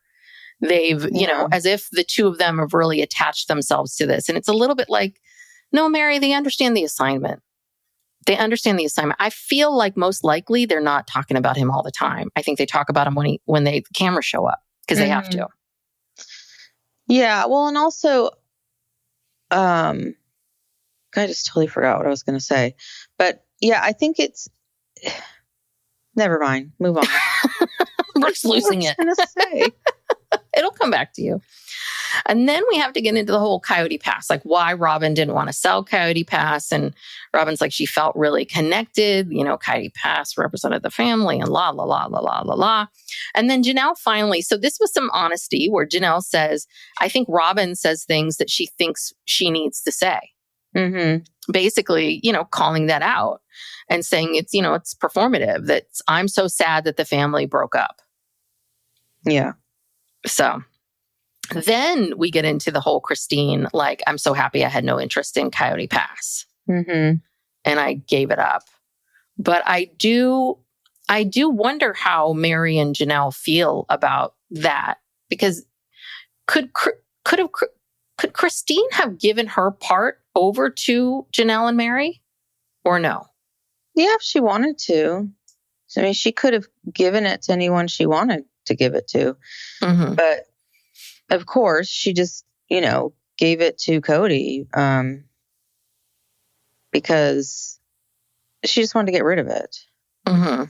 They've, as if the two of them have really attached themselves to this. And it's a little bit like, no, Meri, they understand the assignment. They understand the assignment. I feel like most likely they're not talking about him all the time. I think they talk about him when the cameras show up because they have to. Yeah. Well, and also, I just totally forgot what I was going to say. But yeah, I think it's... Never mind. Move on. Brooke's losing it. What was I going to say? It'll come back to you. And then we have to get into the whole Coyote Pass, like why Robyn didn't want to sell Coyote Pass. And Robyn's like, she felt really connected. Coyote Pass represented the family and la, la, la, la, la, la, la. And then Janelle finally, so this was some honesty where Janelle says, I think Robyn says things that she thinks she needs to say. Mm-hmm. Basically, calling that out and saying it's, it's performative, that I'm so sad that the family broke up. Yeah. So then we get into the whole Christine, like, I'm so happy I had no interest in Coyote Pass. Mm-hmm. And I gave it up. But I do wonder how Meri and Janelle feel about that, because could Christine have given her part over to Janelle and Meri or no? Yeah, if she wanted to. I mean, she could have given it to anyone she wanted to give it to. Mm-hmm. But of course, she just, gave it to Kody because she just wanted to get rid of it. Mm-hmm.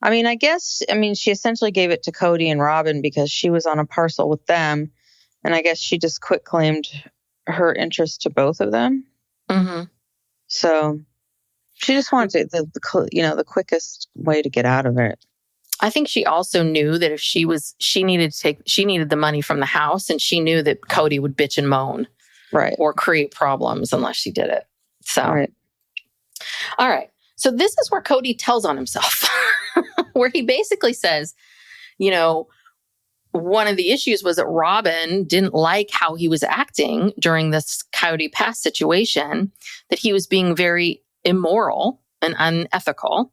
I mean, she essentially gave it to Kody and Robyn because she was on a parcel with them. And I guess she just quitclaimed her interest to both of them. Mm-hmm. So she just wanted the quickest way to get out of it. I think she also knew that if she needed the money from the house, and she knew that Kody would bitch and moan, right, or create problems unless she did it. So, right. All right. So this is where Kody tells on himself, where he basically says, one of the issues was that Robyn didn't like how he was acting during this Coyote Pass situation, that he was being very immoral and unethical.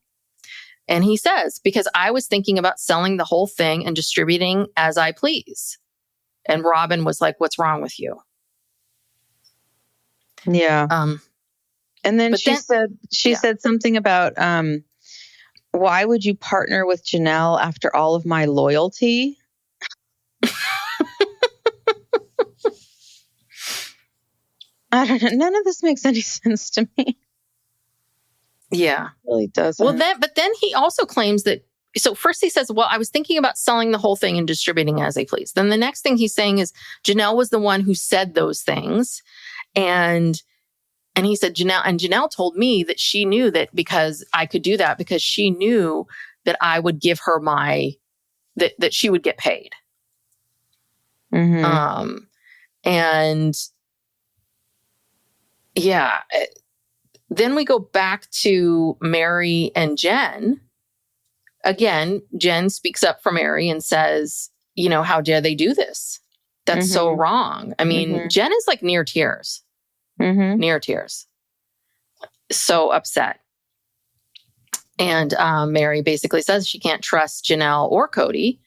And he says, because I was thinking about selling the whole thing and distributing as I please. And Robyn was like, what's wrong with you? Yeah. And then she said something about, why would you partner with Janelle after all of my loyalty? I don't know. None of this makes any sense to me. Yeah. It really doesn't. Well, but then he also claims that so first he says, well, I was thinking about selling the whole thing and distributing as they please. Then the next thing he's saying is Janelle was the one who said those things. And he said, Janelle told me that she knew that because I could do that because she knew that I would give her that she would get paid. Mm-hmm. And yeah, then we go back to Meri and Jen. Again, Jen speaks up for Meri and says, how dare they do this? That's so wrong. I mean, Jen is like near tears. Near tears. So upset. And Meri basically says she can't trust Janelle or Kody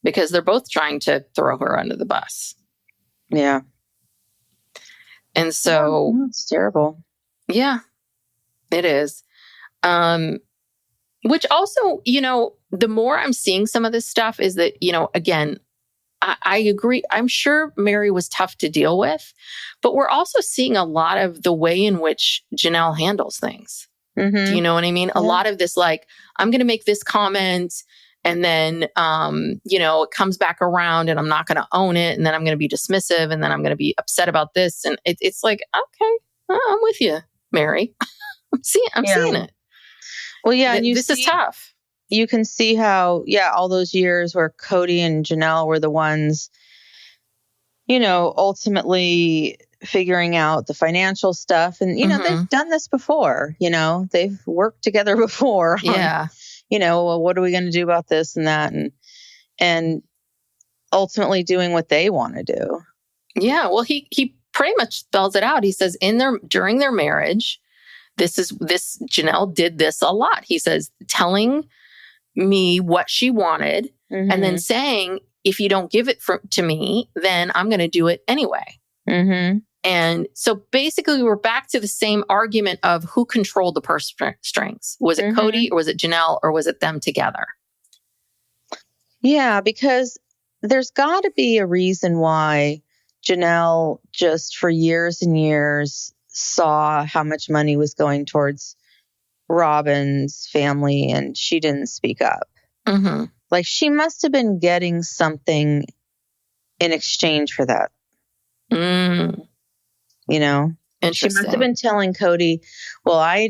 because they're both trying to throw her under the bus. Yeah. And so... it's terrible. Yeah, it is. Which also, the more I'm seeing some of this stuff is that, again, I agree. I'm sure Meri was tough to deal with, but we're also seeing a lot of the way in which Janelle handles things. Do you know what I mean? A lot of this, like, I'm going to make this comment and then, it comes back around and I'm not going to own it. And then I'm going to be dismissive and then I'm going to be upset about this. And it's like, okay, I'm with you, Meri. I'm seeing it. Well, yeah. And this is tough. You can see how, all those years where Kody and Janelle were the ones, ultimately figuring out the financial stuff. And, they've done this before, they've worked together before. Yeah. Well, what are we going to do about this and that? And ultimately doing what they want to do. Yeah. Well, he pretty much spells it out. He says during their marriage, Janelle did this a lot. He says, telling me what she wanted and then saying, if you don't give it to me, then I'm going to do it anyway. And so basically we're back to the same argument of who controlled the purse strings. Was it Kody or was it Janelle or was it them together? Yeah, because there's got to be a reason why Janelle just for years and years saw how much money was going towards Robyn's family and she didn't speak up. Like she must have been getting something in exchange for that. And she must have been telling Kody, well, I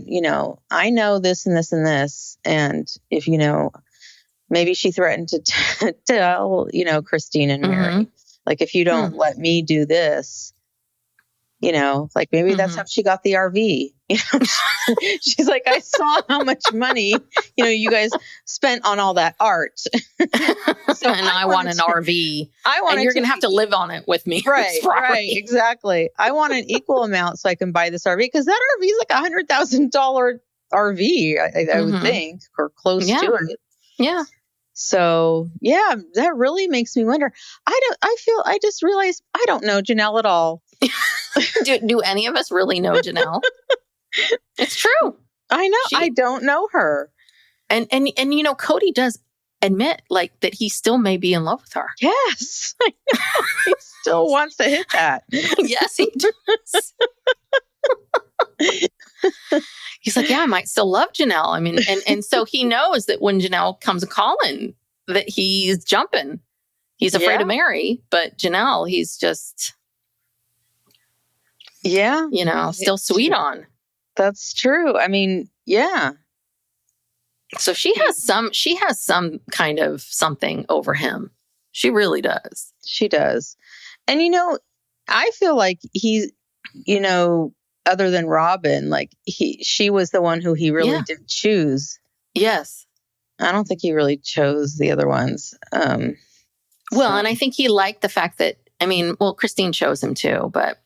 know this and this and this. And if, maybe she threatened to tell, Christine and Meri, like, if you don't let me do this, like maybe that's how she got the RV. She's like, I saw how much money, you guys spent on all that art. So and I want an RV. And you're going to have to live on it with me. Right, exactly. I want an equal amount so I can buy this RV because that RV is like $100,000 RV, I would think, or close to it. Yeah. So yeah, that really makes me wonder. I just realized I don't know Janelle at all. Do any of us really know Janelle? It's true. I know. I don't know her. And Kody does admit like that he still may be in love with her. Yes. I know. He still wants to hit that. Yes, he does. He's like, yeah, I might still love Janelle. I mean, and so he knows that when Janelle comes calling that he's jumping. He's afraid of Meri, but Janelle, he's just still sweet on. That's true. I mean, yeah. So she has some kind of something over him. She really does. She does. And I feel like he, other than Robyn, like she was the one who he really did choose. Yes. I don't think he really chose the other ones. And I think he liked the fact that, Christine chose him too, but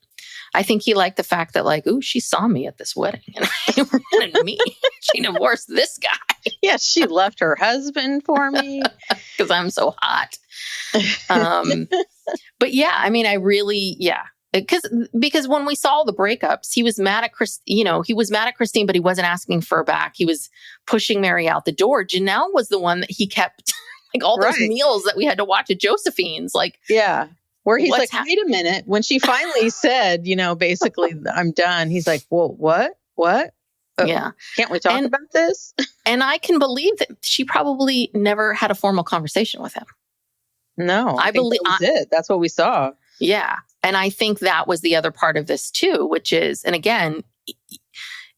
I think he liked the fact that like, ooh, she saw me at this wedding and she divorced this guy. Yeah, she left her husband for me. Because I'm so hot. But yeah, I really, Because when we saw the breakups, he was mad at Christine, but he wasn't asking for her back. He was pushing Meri out the door. Janelle was the one that he kept like all those meals that we had to watch at Josephine's. Like, yeah. Where he's like, wait a minute. When she finally said, basically, I'm done. He's like, well, what? Yeah. Can't we talk about this? And I can believe that she probably never had a formal conversation with him. No, I believe that was it. That's what we saw. Yeah. And I think that was the other part of this too, which is, and again,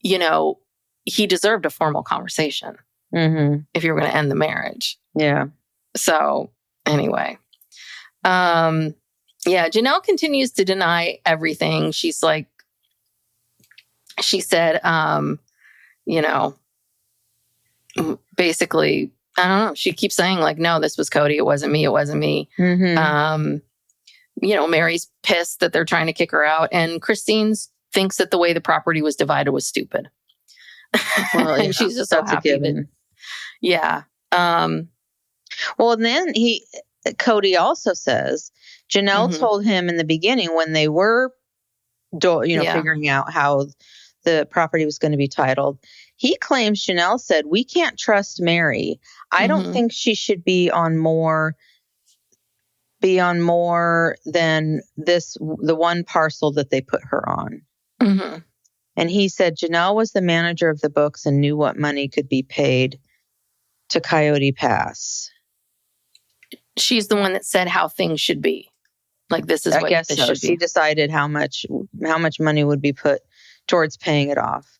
you know, he deserved a formal conversation if you were going to end the marriage. Yeah. So anyway, yeah, Janelle continues to deny everything. She's like, she said, you know, basically, I don't know. She keeps saying like, no, this was Kody. It wasn't me. It wasn't me. You know, Meri's pissed that they're trying to kick her out. And Christine thinks that the way the property was divided was stupid. Well, yeah, and she's just so happy. Yeah. Well, and then Kody also says, Janelle told him in the beginning when they were, figuring out how the property was going to be titled. He claims Janelle said, we can't trust Meri. I don't think she should be on more than the one parcel that they put her on. And he said Janelle was the manager of the books and knew what money could be paid to Coyote Pass. She's the one that said how things should be. Like this is what this should be. She decided how much money would be put towards paying it off.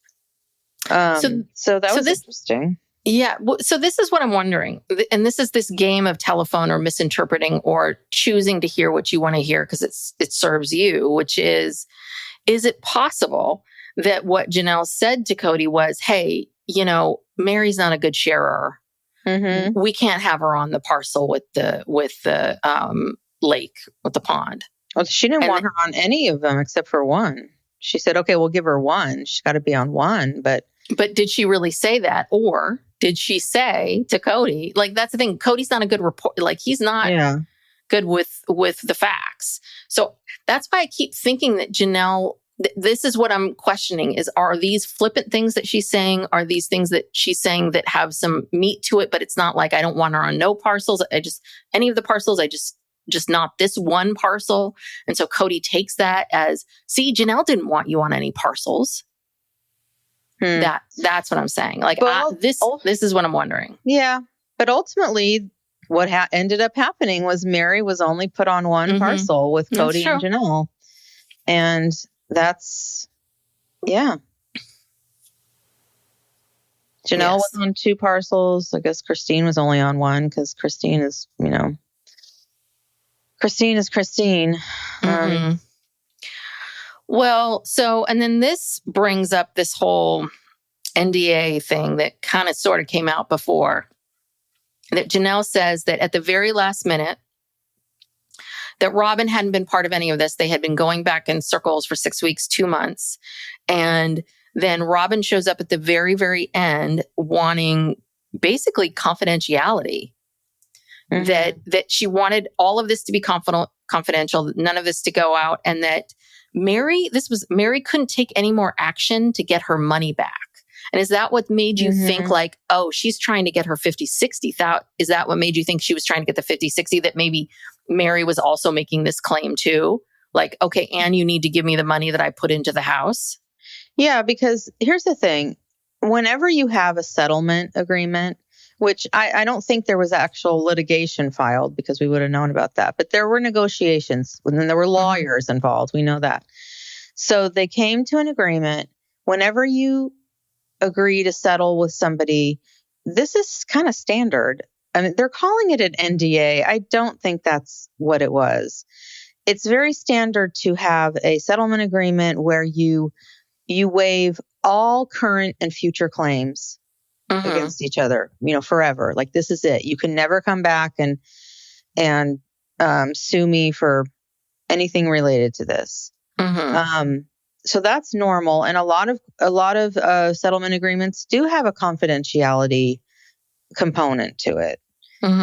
So that was interesting. Yeah. So this is what I'm wondering. And this is this game of telephone or misinterpreting or choosing to hear what you want to hear because it serves you, which is it possible that what Janelle said to Kody was, hey, you know, Meri's not a good sharer. We can't have her on the parcel with the lake, with the pond. Well, she didn't want her on any of them except for one. She said, okay, we'll give her one. She's got to be on one. But did she really say that? Or did she say to Kody, like, that's the thing. Cody's not a good report. Like, he's not good with the facts. So that's why I keep thinking that Janelle, this is what I'm questioning is, are these flippant things that she's saying? Are these things that she's saying that have some meat to it, but it's not like, I don't want her on no parcels. Any of the parcels, just not this one parcel. And so Kody takes that as, see, Janelle didn't want you on any parcels. That's what I'm saying. Like, this is what I'm wondering. Yeah. But ultimately what ended up happening was Meri was only put on one parcel with Kody and Janelle. And that's, Janelle was on two parcels. I guess Christine was only on one because Christine is, Christine is Christine. Well, so, and then this brings up this whole NDA thing that kind of sort of came out before. That Janelle says that at the very last minute, that Robyn hadn't been part of any of this. They had been going back in circles for 6 weeks, 2 months. And then Robyn shows up at the very, very end wanting basically confidentiality. That she wanted all of this to be confidential, none of this to go out, and that Meri couldn't take any more action to get her money back. And is that what made you think like, oh, she's trying to get her 50-60? Is that what made you think she was trying to get the 50-60, that maybe Meri was also making this claim too? Like, okay, Anne, you need to give me the money that I put into the house? Yeah, because here's the thing. Whenever you have a settlement agreement, which I don't think there was actual litigation filed because we would have known about that. But there were negotiations and then there were lawyers involved. We know that. So they came to an agreement. Whenever you agree to settle with somebody, this is kind of standard. I mean, they're calling it an NDA. I don't think that's what it was. It's very standard to have a settlement agreement where you waive all current and future claims against each other, forever. Like, this is it. You can never come back and sue me for anything related to this. So that's normal. And a lot of settlement agreements do have a confidentiality component to it.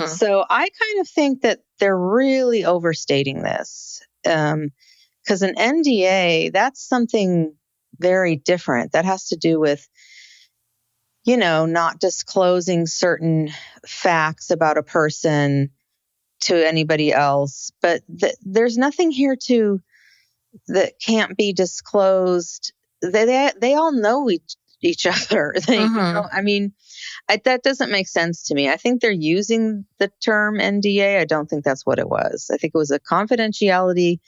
So I kind of think that they're really overstating this. Because an NDA, that's something very different. That has to do with not disclosing certain facts about a person to anybody else. But there's nothing here that can't be disclosed. They all know each other. They, you know, I mean, that doesn't make sense to me. I think they're using the term NDA. I don't think that's what it was. I think it was a confidentiality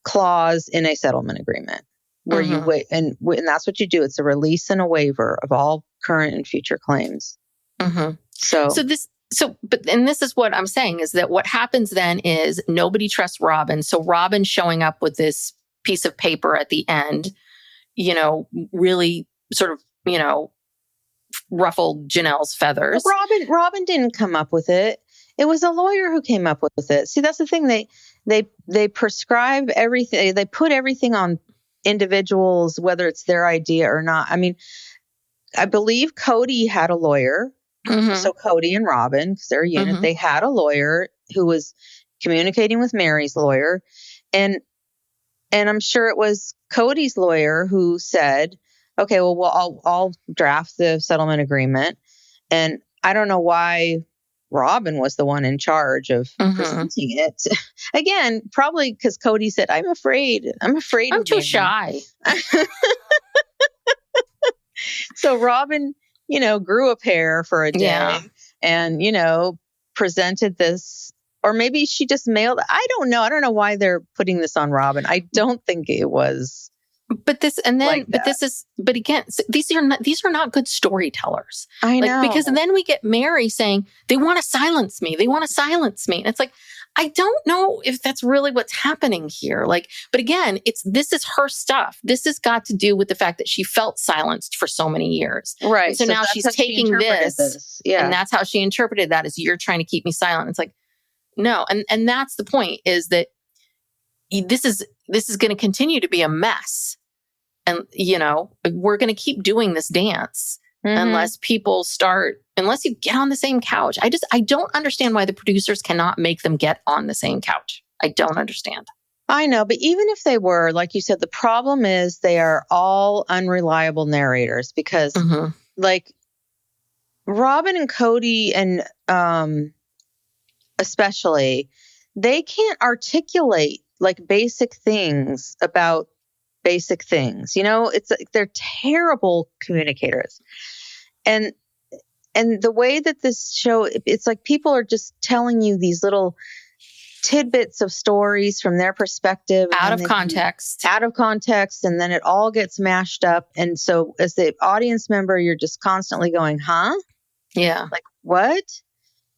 clause in a settlement agreement where you wait, and that's what you do. It's a release and a waiver of all current and future claims. But this is what I'm saying is that what happens then is nobody trusts Robyn. So Robyn showing up with this piece of paper at the end, you know, really sort of, you know, ruffled Janelle's feathers. Robyn didn't come up with it. It was a lawyer who came up with it. See, that's the thing. They prescribe everything. They put everything on individuals, whether it's their idea or not. I mean, I believe Kody had a lawyer. So Kody and Robyn, because they're a unit, they had a lawyer who was communicating with Meri's lawyer. And I'm sure it was Kody's lawyer who said, okay, well, I'll draft the settlement agreement. And I don't know why Robyn was the one in charge of presenting it. Again, probably because Kody said, I'm afraid. I'm too shy. So Robyn, you know, grew a pair for a day and, you know, presented this, or maybe she just mailed. I don't know. I don't know why they're putting this on Robyn. I don't think it was. But again, these are not good storytellers. I know. Because then we get Meri saying they want to silence me. They want to silence me. And it's like, I don't know if that's really what's happening here. Like, but again, this is her stuff. This has got to do with the fact that she felt silenced for so many years. Right. And so now she's taking this. Yeah. And that's how she interpreted that, is you're trying to keep me silent. It's like, no. And that's the point, is that this is going to continue to be a mess. And, you know, we're going to keep doing this dance unless you get on the same couch. I don't understand why the producers cannot make them get on the same couch. I don't understand. I know, but even if they were, like you said, the problem is they are all unreliable narrators because like Robyn and Kody and especially, they can't articulate like basic things about basic things. You know, it's like they're terrible communicators. And the way that this show, it's like people are just telling you these little tidbits of stories from their perspective. Out of context. And then it all gets mashed up. And so as the audience member, you're just constantly going, huh? Yeah. Like, what?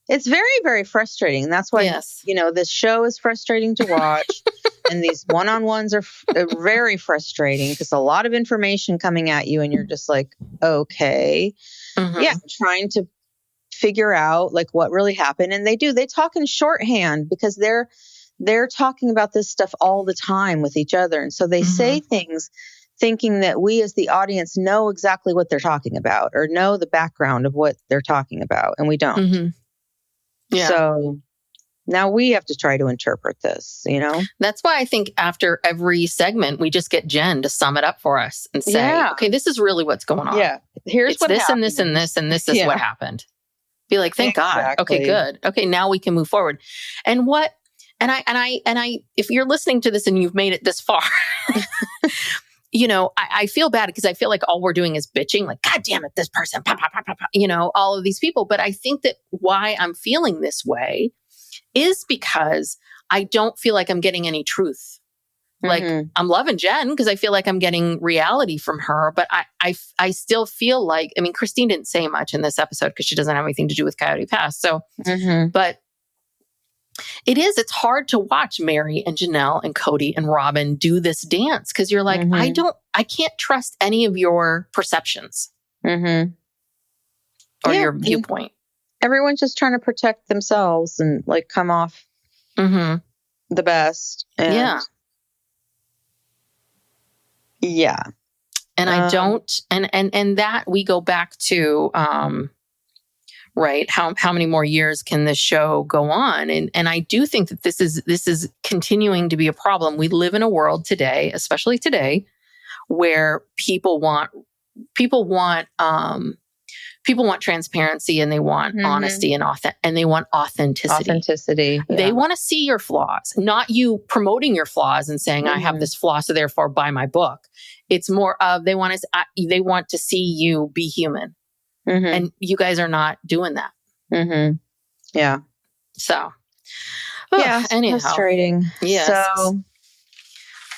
It's very, very frustrating. And that's why, you know, this show is frustrating to watch. And these one-on-ones are very frustrating because a lot of information coming at you and you're just like, okay. Yeah, trying to figure out like what really happened. And they talk in shorthand because they're talking about this stuff all the time with each other. And so they say things thinking that we as the audience know exactly what they're talking about or know the background of what they're talking about. And we don't. Yeah. So now we have to try to interpret this, you know? That's why I think after every segment, we just get Jen to sum it up for us and say, okay, this is really what's going on. Yeah. Here's what this happened. and this and this, and this is what happened. Be like, thank God. Okay, good. Okay, now we can move forward. And I, if you're listening to this and you've made it this far, you know, I feel bad because I feel like all we're doing is bitching, like, God damn it, this person, you know, all of these people. But I think that why I'm feeling this way is because I don't feel like I'm getting any truth. Like I'm loving Jen because I feel like I'm getting reality from her, but I still feel like, I mean, Christine didn't say much in this episode because she doesn't have anything to do with Coyote Pass. So, but it's hard to watch Meri and Janelle and Kody and Robyn do this dance because you're like, I can't trust any of your perceptions or your viewpoint. Everyone's just trying to protect themselves and like come off the best. And And I don't, and that we go back to, right. How many more years can this show go on? And I do think that this is continuing to be a problem. We live in a world today, especially today, where people want people want transparency and they want honesty and they want authenticity. Yeah. They want to see your flaws, not you promoting your flaws and saying, I have this flaw, so therefore buy my book. It's more of they want to see you be human. And you guys are not doing that. Yeah. So, anyhow. Frustrating. Yes.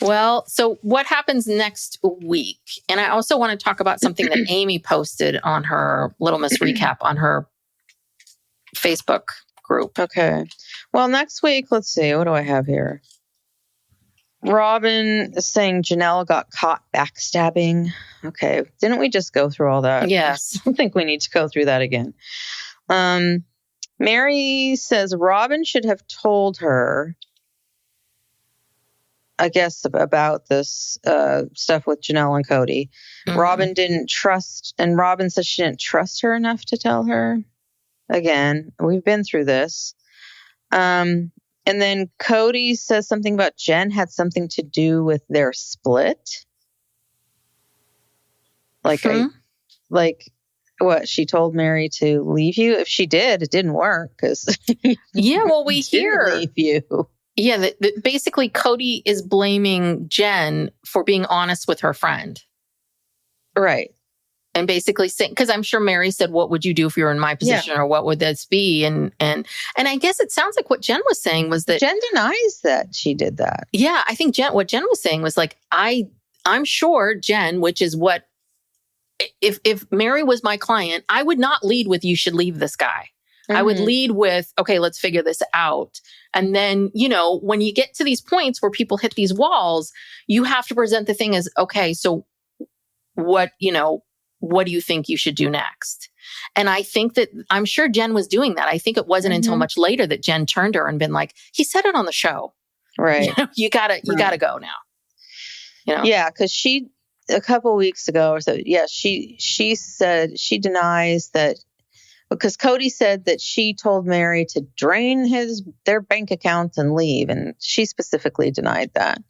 So what happens next week? And I also want to talk about something that Amy posted on her Little Miss Recap on her Facebook group. Okay. Well, next week, let's see. What do I have here? Robyn is saying Janelle got caught backstabbing. Okay. Didn't we just go through all that? Yes. I don't think we need to go through that again. Meri says Robyn should have told her, I guess, about this stuff with Janelle and Kody. Robyn didn't trust, and Robyn says she didn't trust her enough to tell her. Again, we've been through this. And then Kody says something about Jen had something to do with their split. Like what? She told Meri to leave you? If she did, it didn't work. Because we hear leave you. Yeah, basically Kody is blaming Jen for being honest with her friend. Right. And basically saying, because I'm sure Meri said, what would you do if you were in my position, or what would this be? And I guess it sounds like what Jen was saying was that Jen denies that she did that. Yeah, I think what Jen was saying was like, I'm sure Jen, which is what, if Meri was my client, I would not lead with, you should leave this guy. I would lead with, okay, let's figure this out. And then, when you get to these points where people hit these walls, you have to present the thing as, okay, so what do you think you should do next? And I think that, I'm sure Jen was doing that. I think it wasn't until much later that Jen turned to her and been like, he said it on the show. Right. You gotta go now. Yeah. Cause she, a couple weeks ago or so, she said she denies that, because Kody said that she told Meri to drain their bank accounts and leave. And she specifically denied that.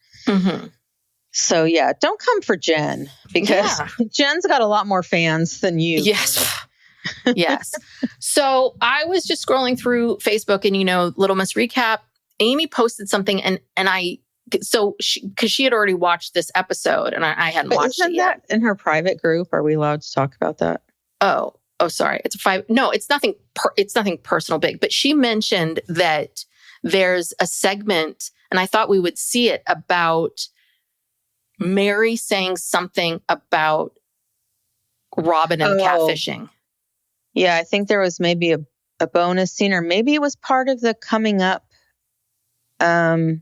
So don't come for Jen, because Jen's got a lot more fans than you. Yes. So I was just scrolling through Facebook and, Little Miss Recap, Amy posted something because she had already watched this episode and I hadn't watched it yet. That in her private group? Are we allowed to talk about that? Oh, sorry. It's nothing personal big, but she mentioned that there's a segment, and I thought we would see it, about Meri saying something about Robyn and catfishing. Yeah, I think there was maybe a bonus scene, or maybe it was part of the coming up. But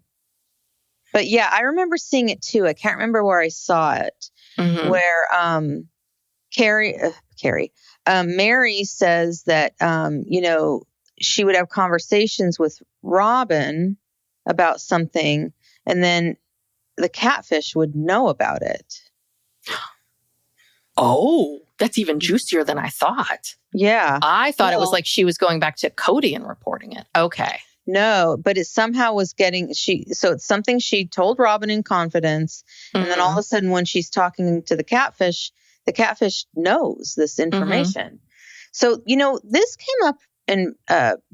yeah, I remember seeing it too. I can't remember where I saw it, where Meri says that, she would have conversations with Robyn about something, and then the catfish would know about it. Oh, that's even juicier than I thought. Yeah. I thought it was like she was going back to Kody and reporting it. Okay. No, but it somehow was so it's something she told Robyn in confidence. And then all of a sudden when she's talking to the catfish knows this information. So, this came up in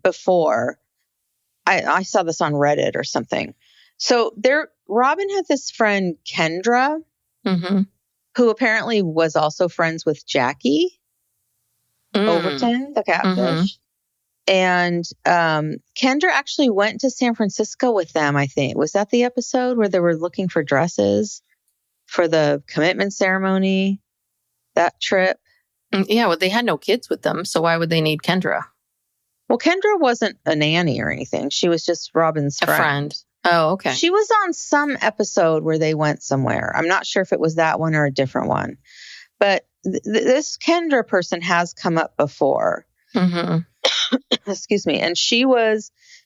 before. I saw this on Reddit or something. So Robyn had this friend, Kendra, who apparently was also friends with Jackie Overton, the catfish. And Kendra actually went to San Francisco with them, I think. Was that the episode where they were looking for dresses for the commitment ceremony, that trip? Yeah, well, they had no kids with them, so why would they need Kendra? Well, Kendra wasn't a nanny or anything. She was just Robyn's friend. Oh, okay. She was on some episode where they went somewhere. I'm not sure if it was that one or a different one. But this Kendra person has come up before. Excuse me. And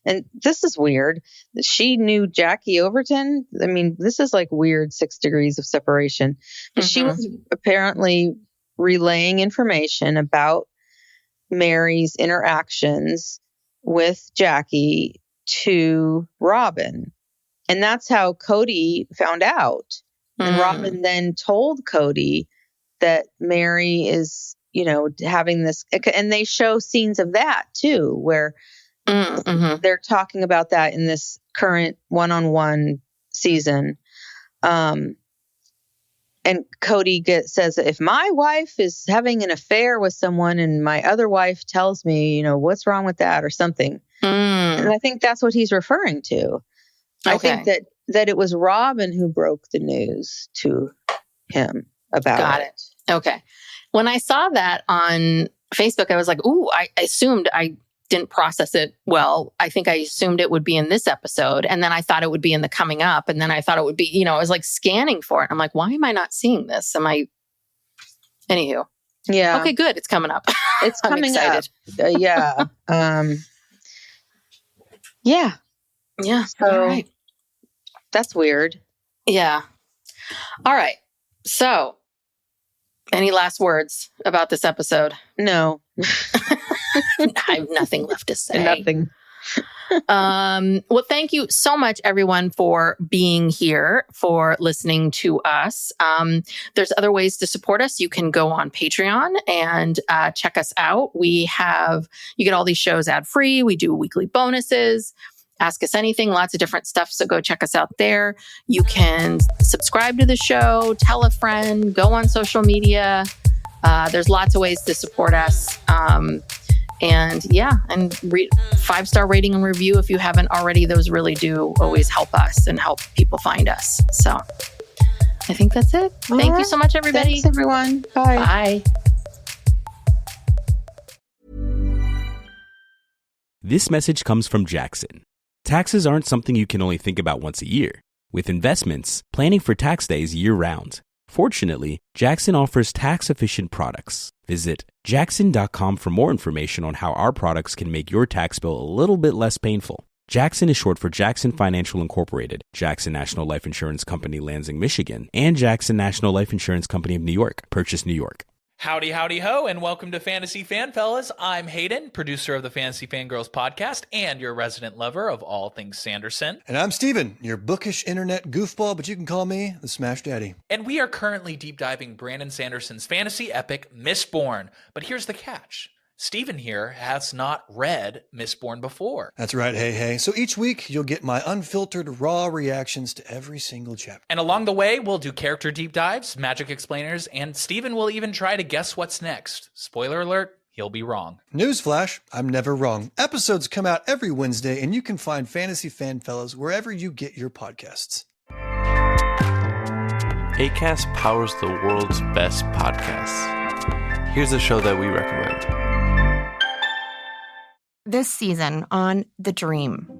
and this is weird. She knew Jackie Overton. I mean, this is like weird 6 degrees of separation. But she was apparently relaying information about Meri's interactions with Jackie to Robyn. And that's how Kody found out. And Robyn then told Kody that Meri is having this, and they show scenes of that too, where they're talking about that in this current one-on-one season. And Kody says, if my wife is having an affair with someone and my other wife tells me, what's wrong with that or something. And I think that's what he's referring to. Okay. I think that it was Robyn who broke the news to him about Got it. Okay. When I saw that on Facebook, I was like, ooh, I assumed, I didn't process it well. I think I assumed it would be in this episode. And then I thought it would be in the coming up. And then I thought it would be, I was like scanning for it. I'm like, why am I not seeing this? Anywho. Yeah. Okay, good. It's coming up. It's coming excited. up. Yeah. Yeah. Yeah. So all right. That's weird. Yeah. All right. So any last words about this episode? No. I have nothing left to say. Nothing. Well, thank you so much, everyone, for being here, for listening to us. There's other ways to support us. You can go on Patreon and check us out. You get all these shows ad-free. We do weekly bonuses. Ask Us Anything, lots of different stuff. So go check us out there. You can subscribe to the show, tell a friend, go on social media. There's lots of ways to support us. And 5-star rating and review if you haven't already. Those really do always help us and help people find us. So I think that's it. Thank you so much, everybody. Thanks, everyone. Bye. Bye. This message comes from Jackson. Taxes aren't something you can only think about once a year. With investments, planning for tax day is year-round. Fortunately, Jackson offers tax-efficient products. Visit jackson.com for more information on how our products can make your tax bill a little bit less painful. Jackson is short for Jackson Financial Incorporated, Jackson National Life Insurance Company, Lansing, Michigan, and Jackson National Life Insurance Company of New York, Purchase, New York. Howdy, howdy, ho, and welcome to Fantasy Fan Fellas. I'm Hayden, producer of the Fantasy Fangirls podcast and your resident lover of all things Sanderson. And I'm Steven, your bookish internet goofball, but you can call me the Smash Daddy. And we are currently deep diving Brandon Sanderson's fantasy epic, Mistborn. But here's the catch. Steven here has not read Mistborn before. That's right, hey. So each week, you'll get my unfiltered, raw reactions to every single chapter. And along the way, we'll do character deep dives, magic explainers, and Steven will even try to guess what's next. Spoiler alert, he'll be wrong. Newsflash, I'm never wrong. Episodes come out every Wednesday, and you can find Fantasy Fan Fellas wherever you get your podcasts. Acast powers the world's best podcasts. Here's a show that we recommend. This season on The Dream.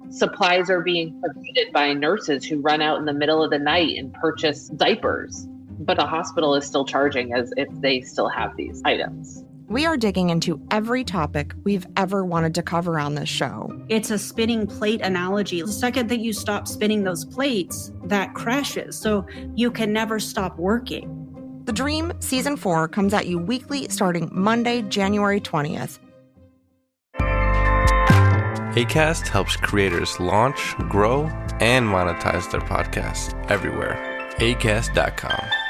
Supplies are being provided by nurses who run out in the middle of the night and purchase diapers, but the hospital is still charging as if they still have these items. We are digging into every topic we've ever wanted to cover on this show. It's a spinning plate analogy. The second that you stop spinning those plates, that crashes. So you can never stop working. The Dream Season 4 comes at you weekly starting Monday, January 20th. Acast helps creators launch, grow, and monetize their podcasts everywhere. Acast.com.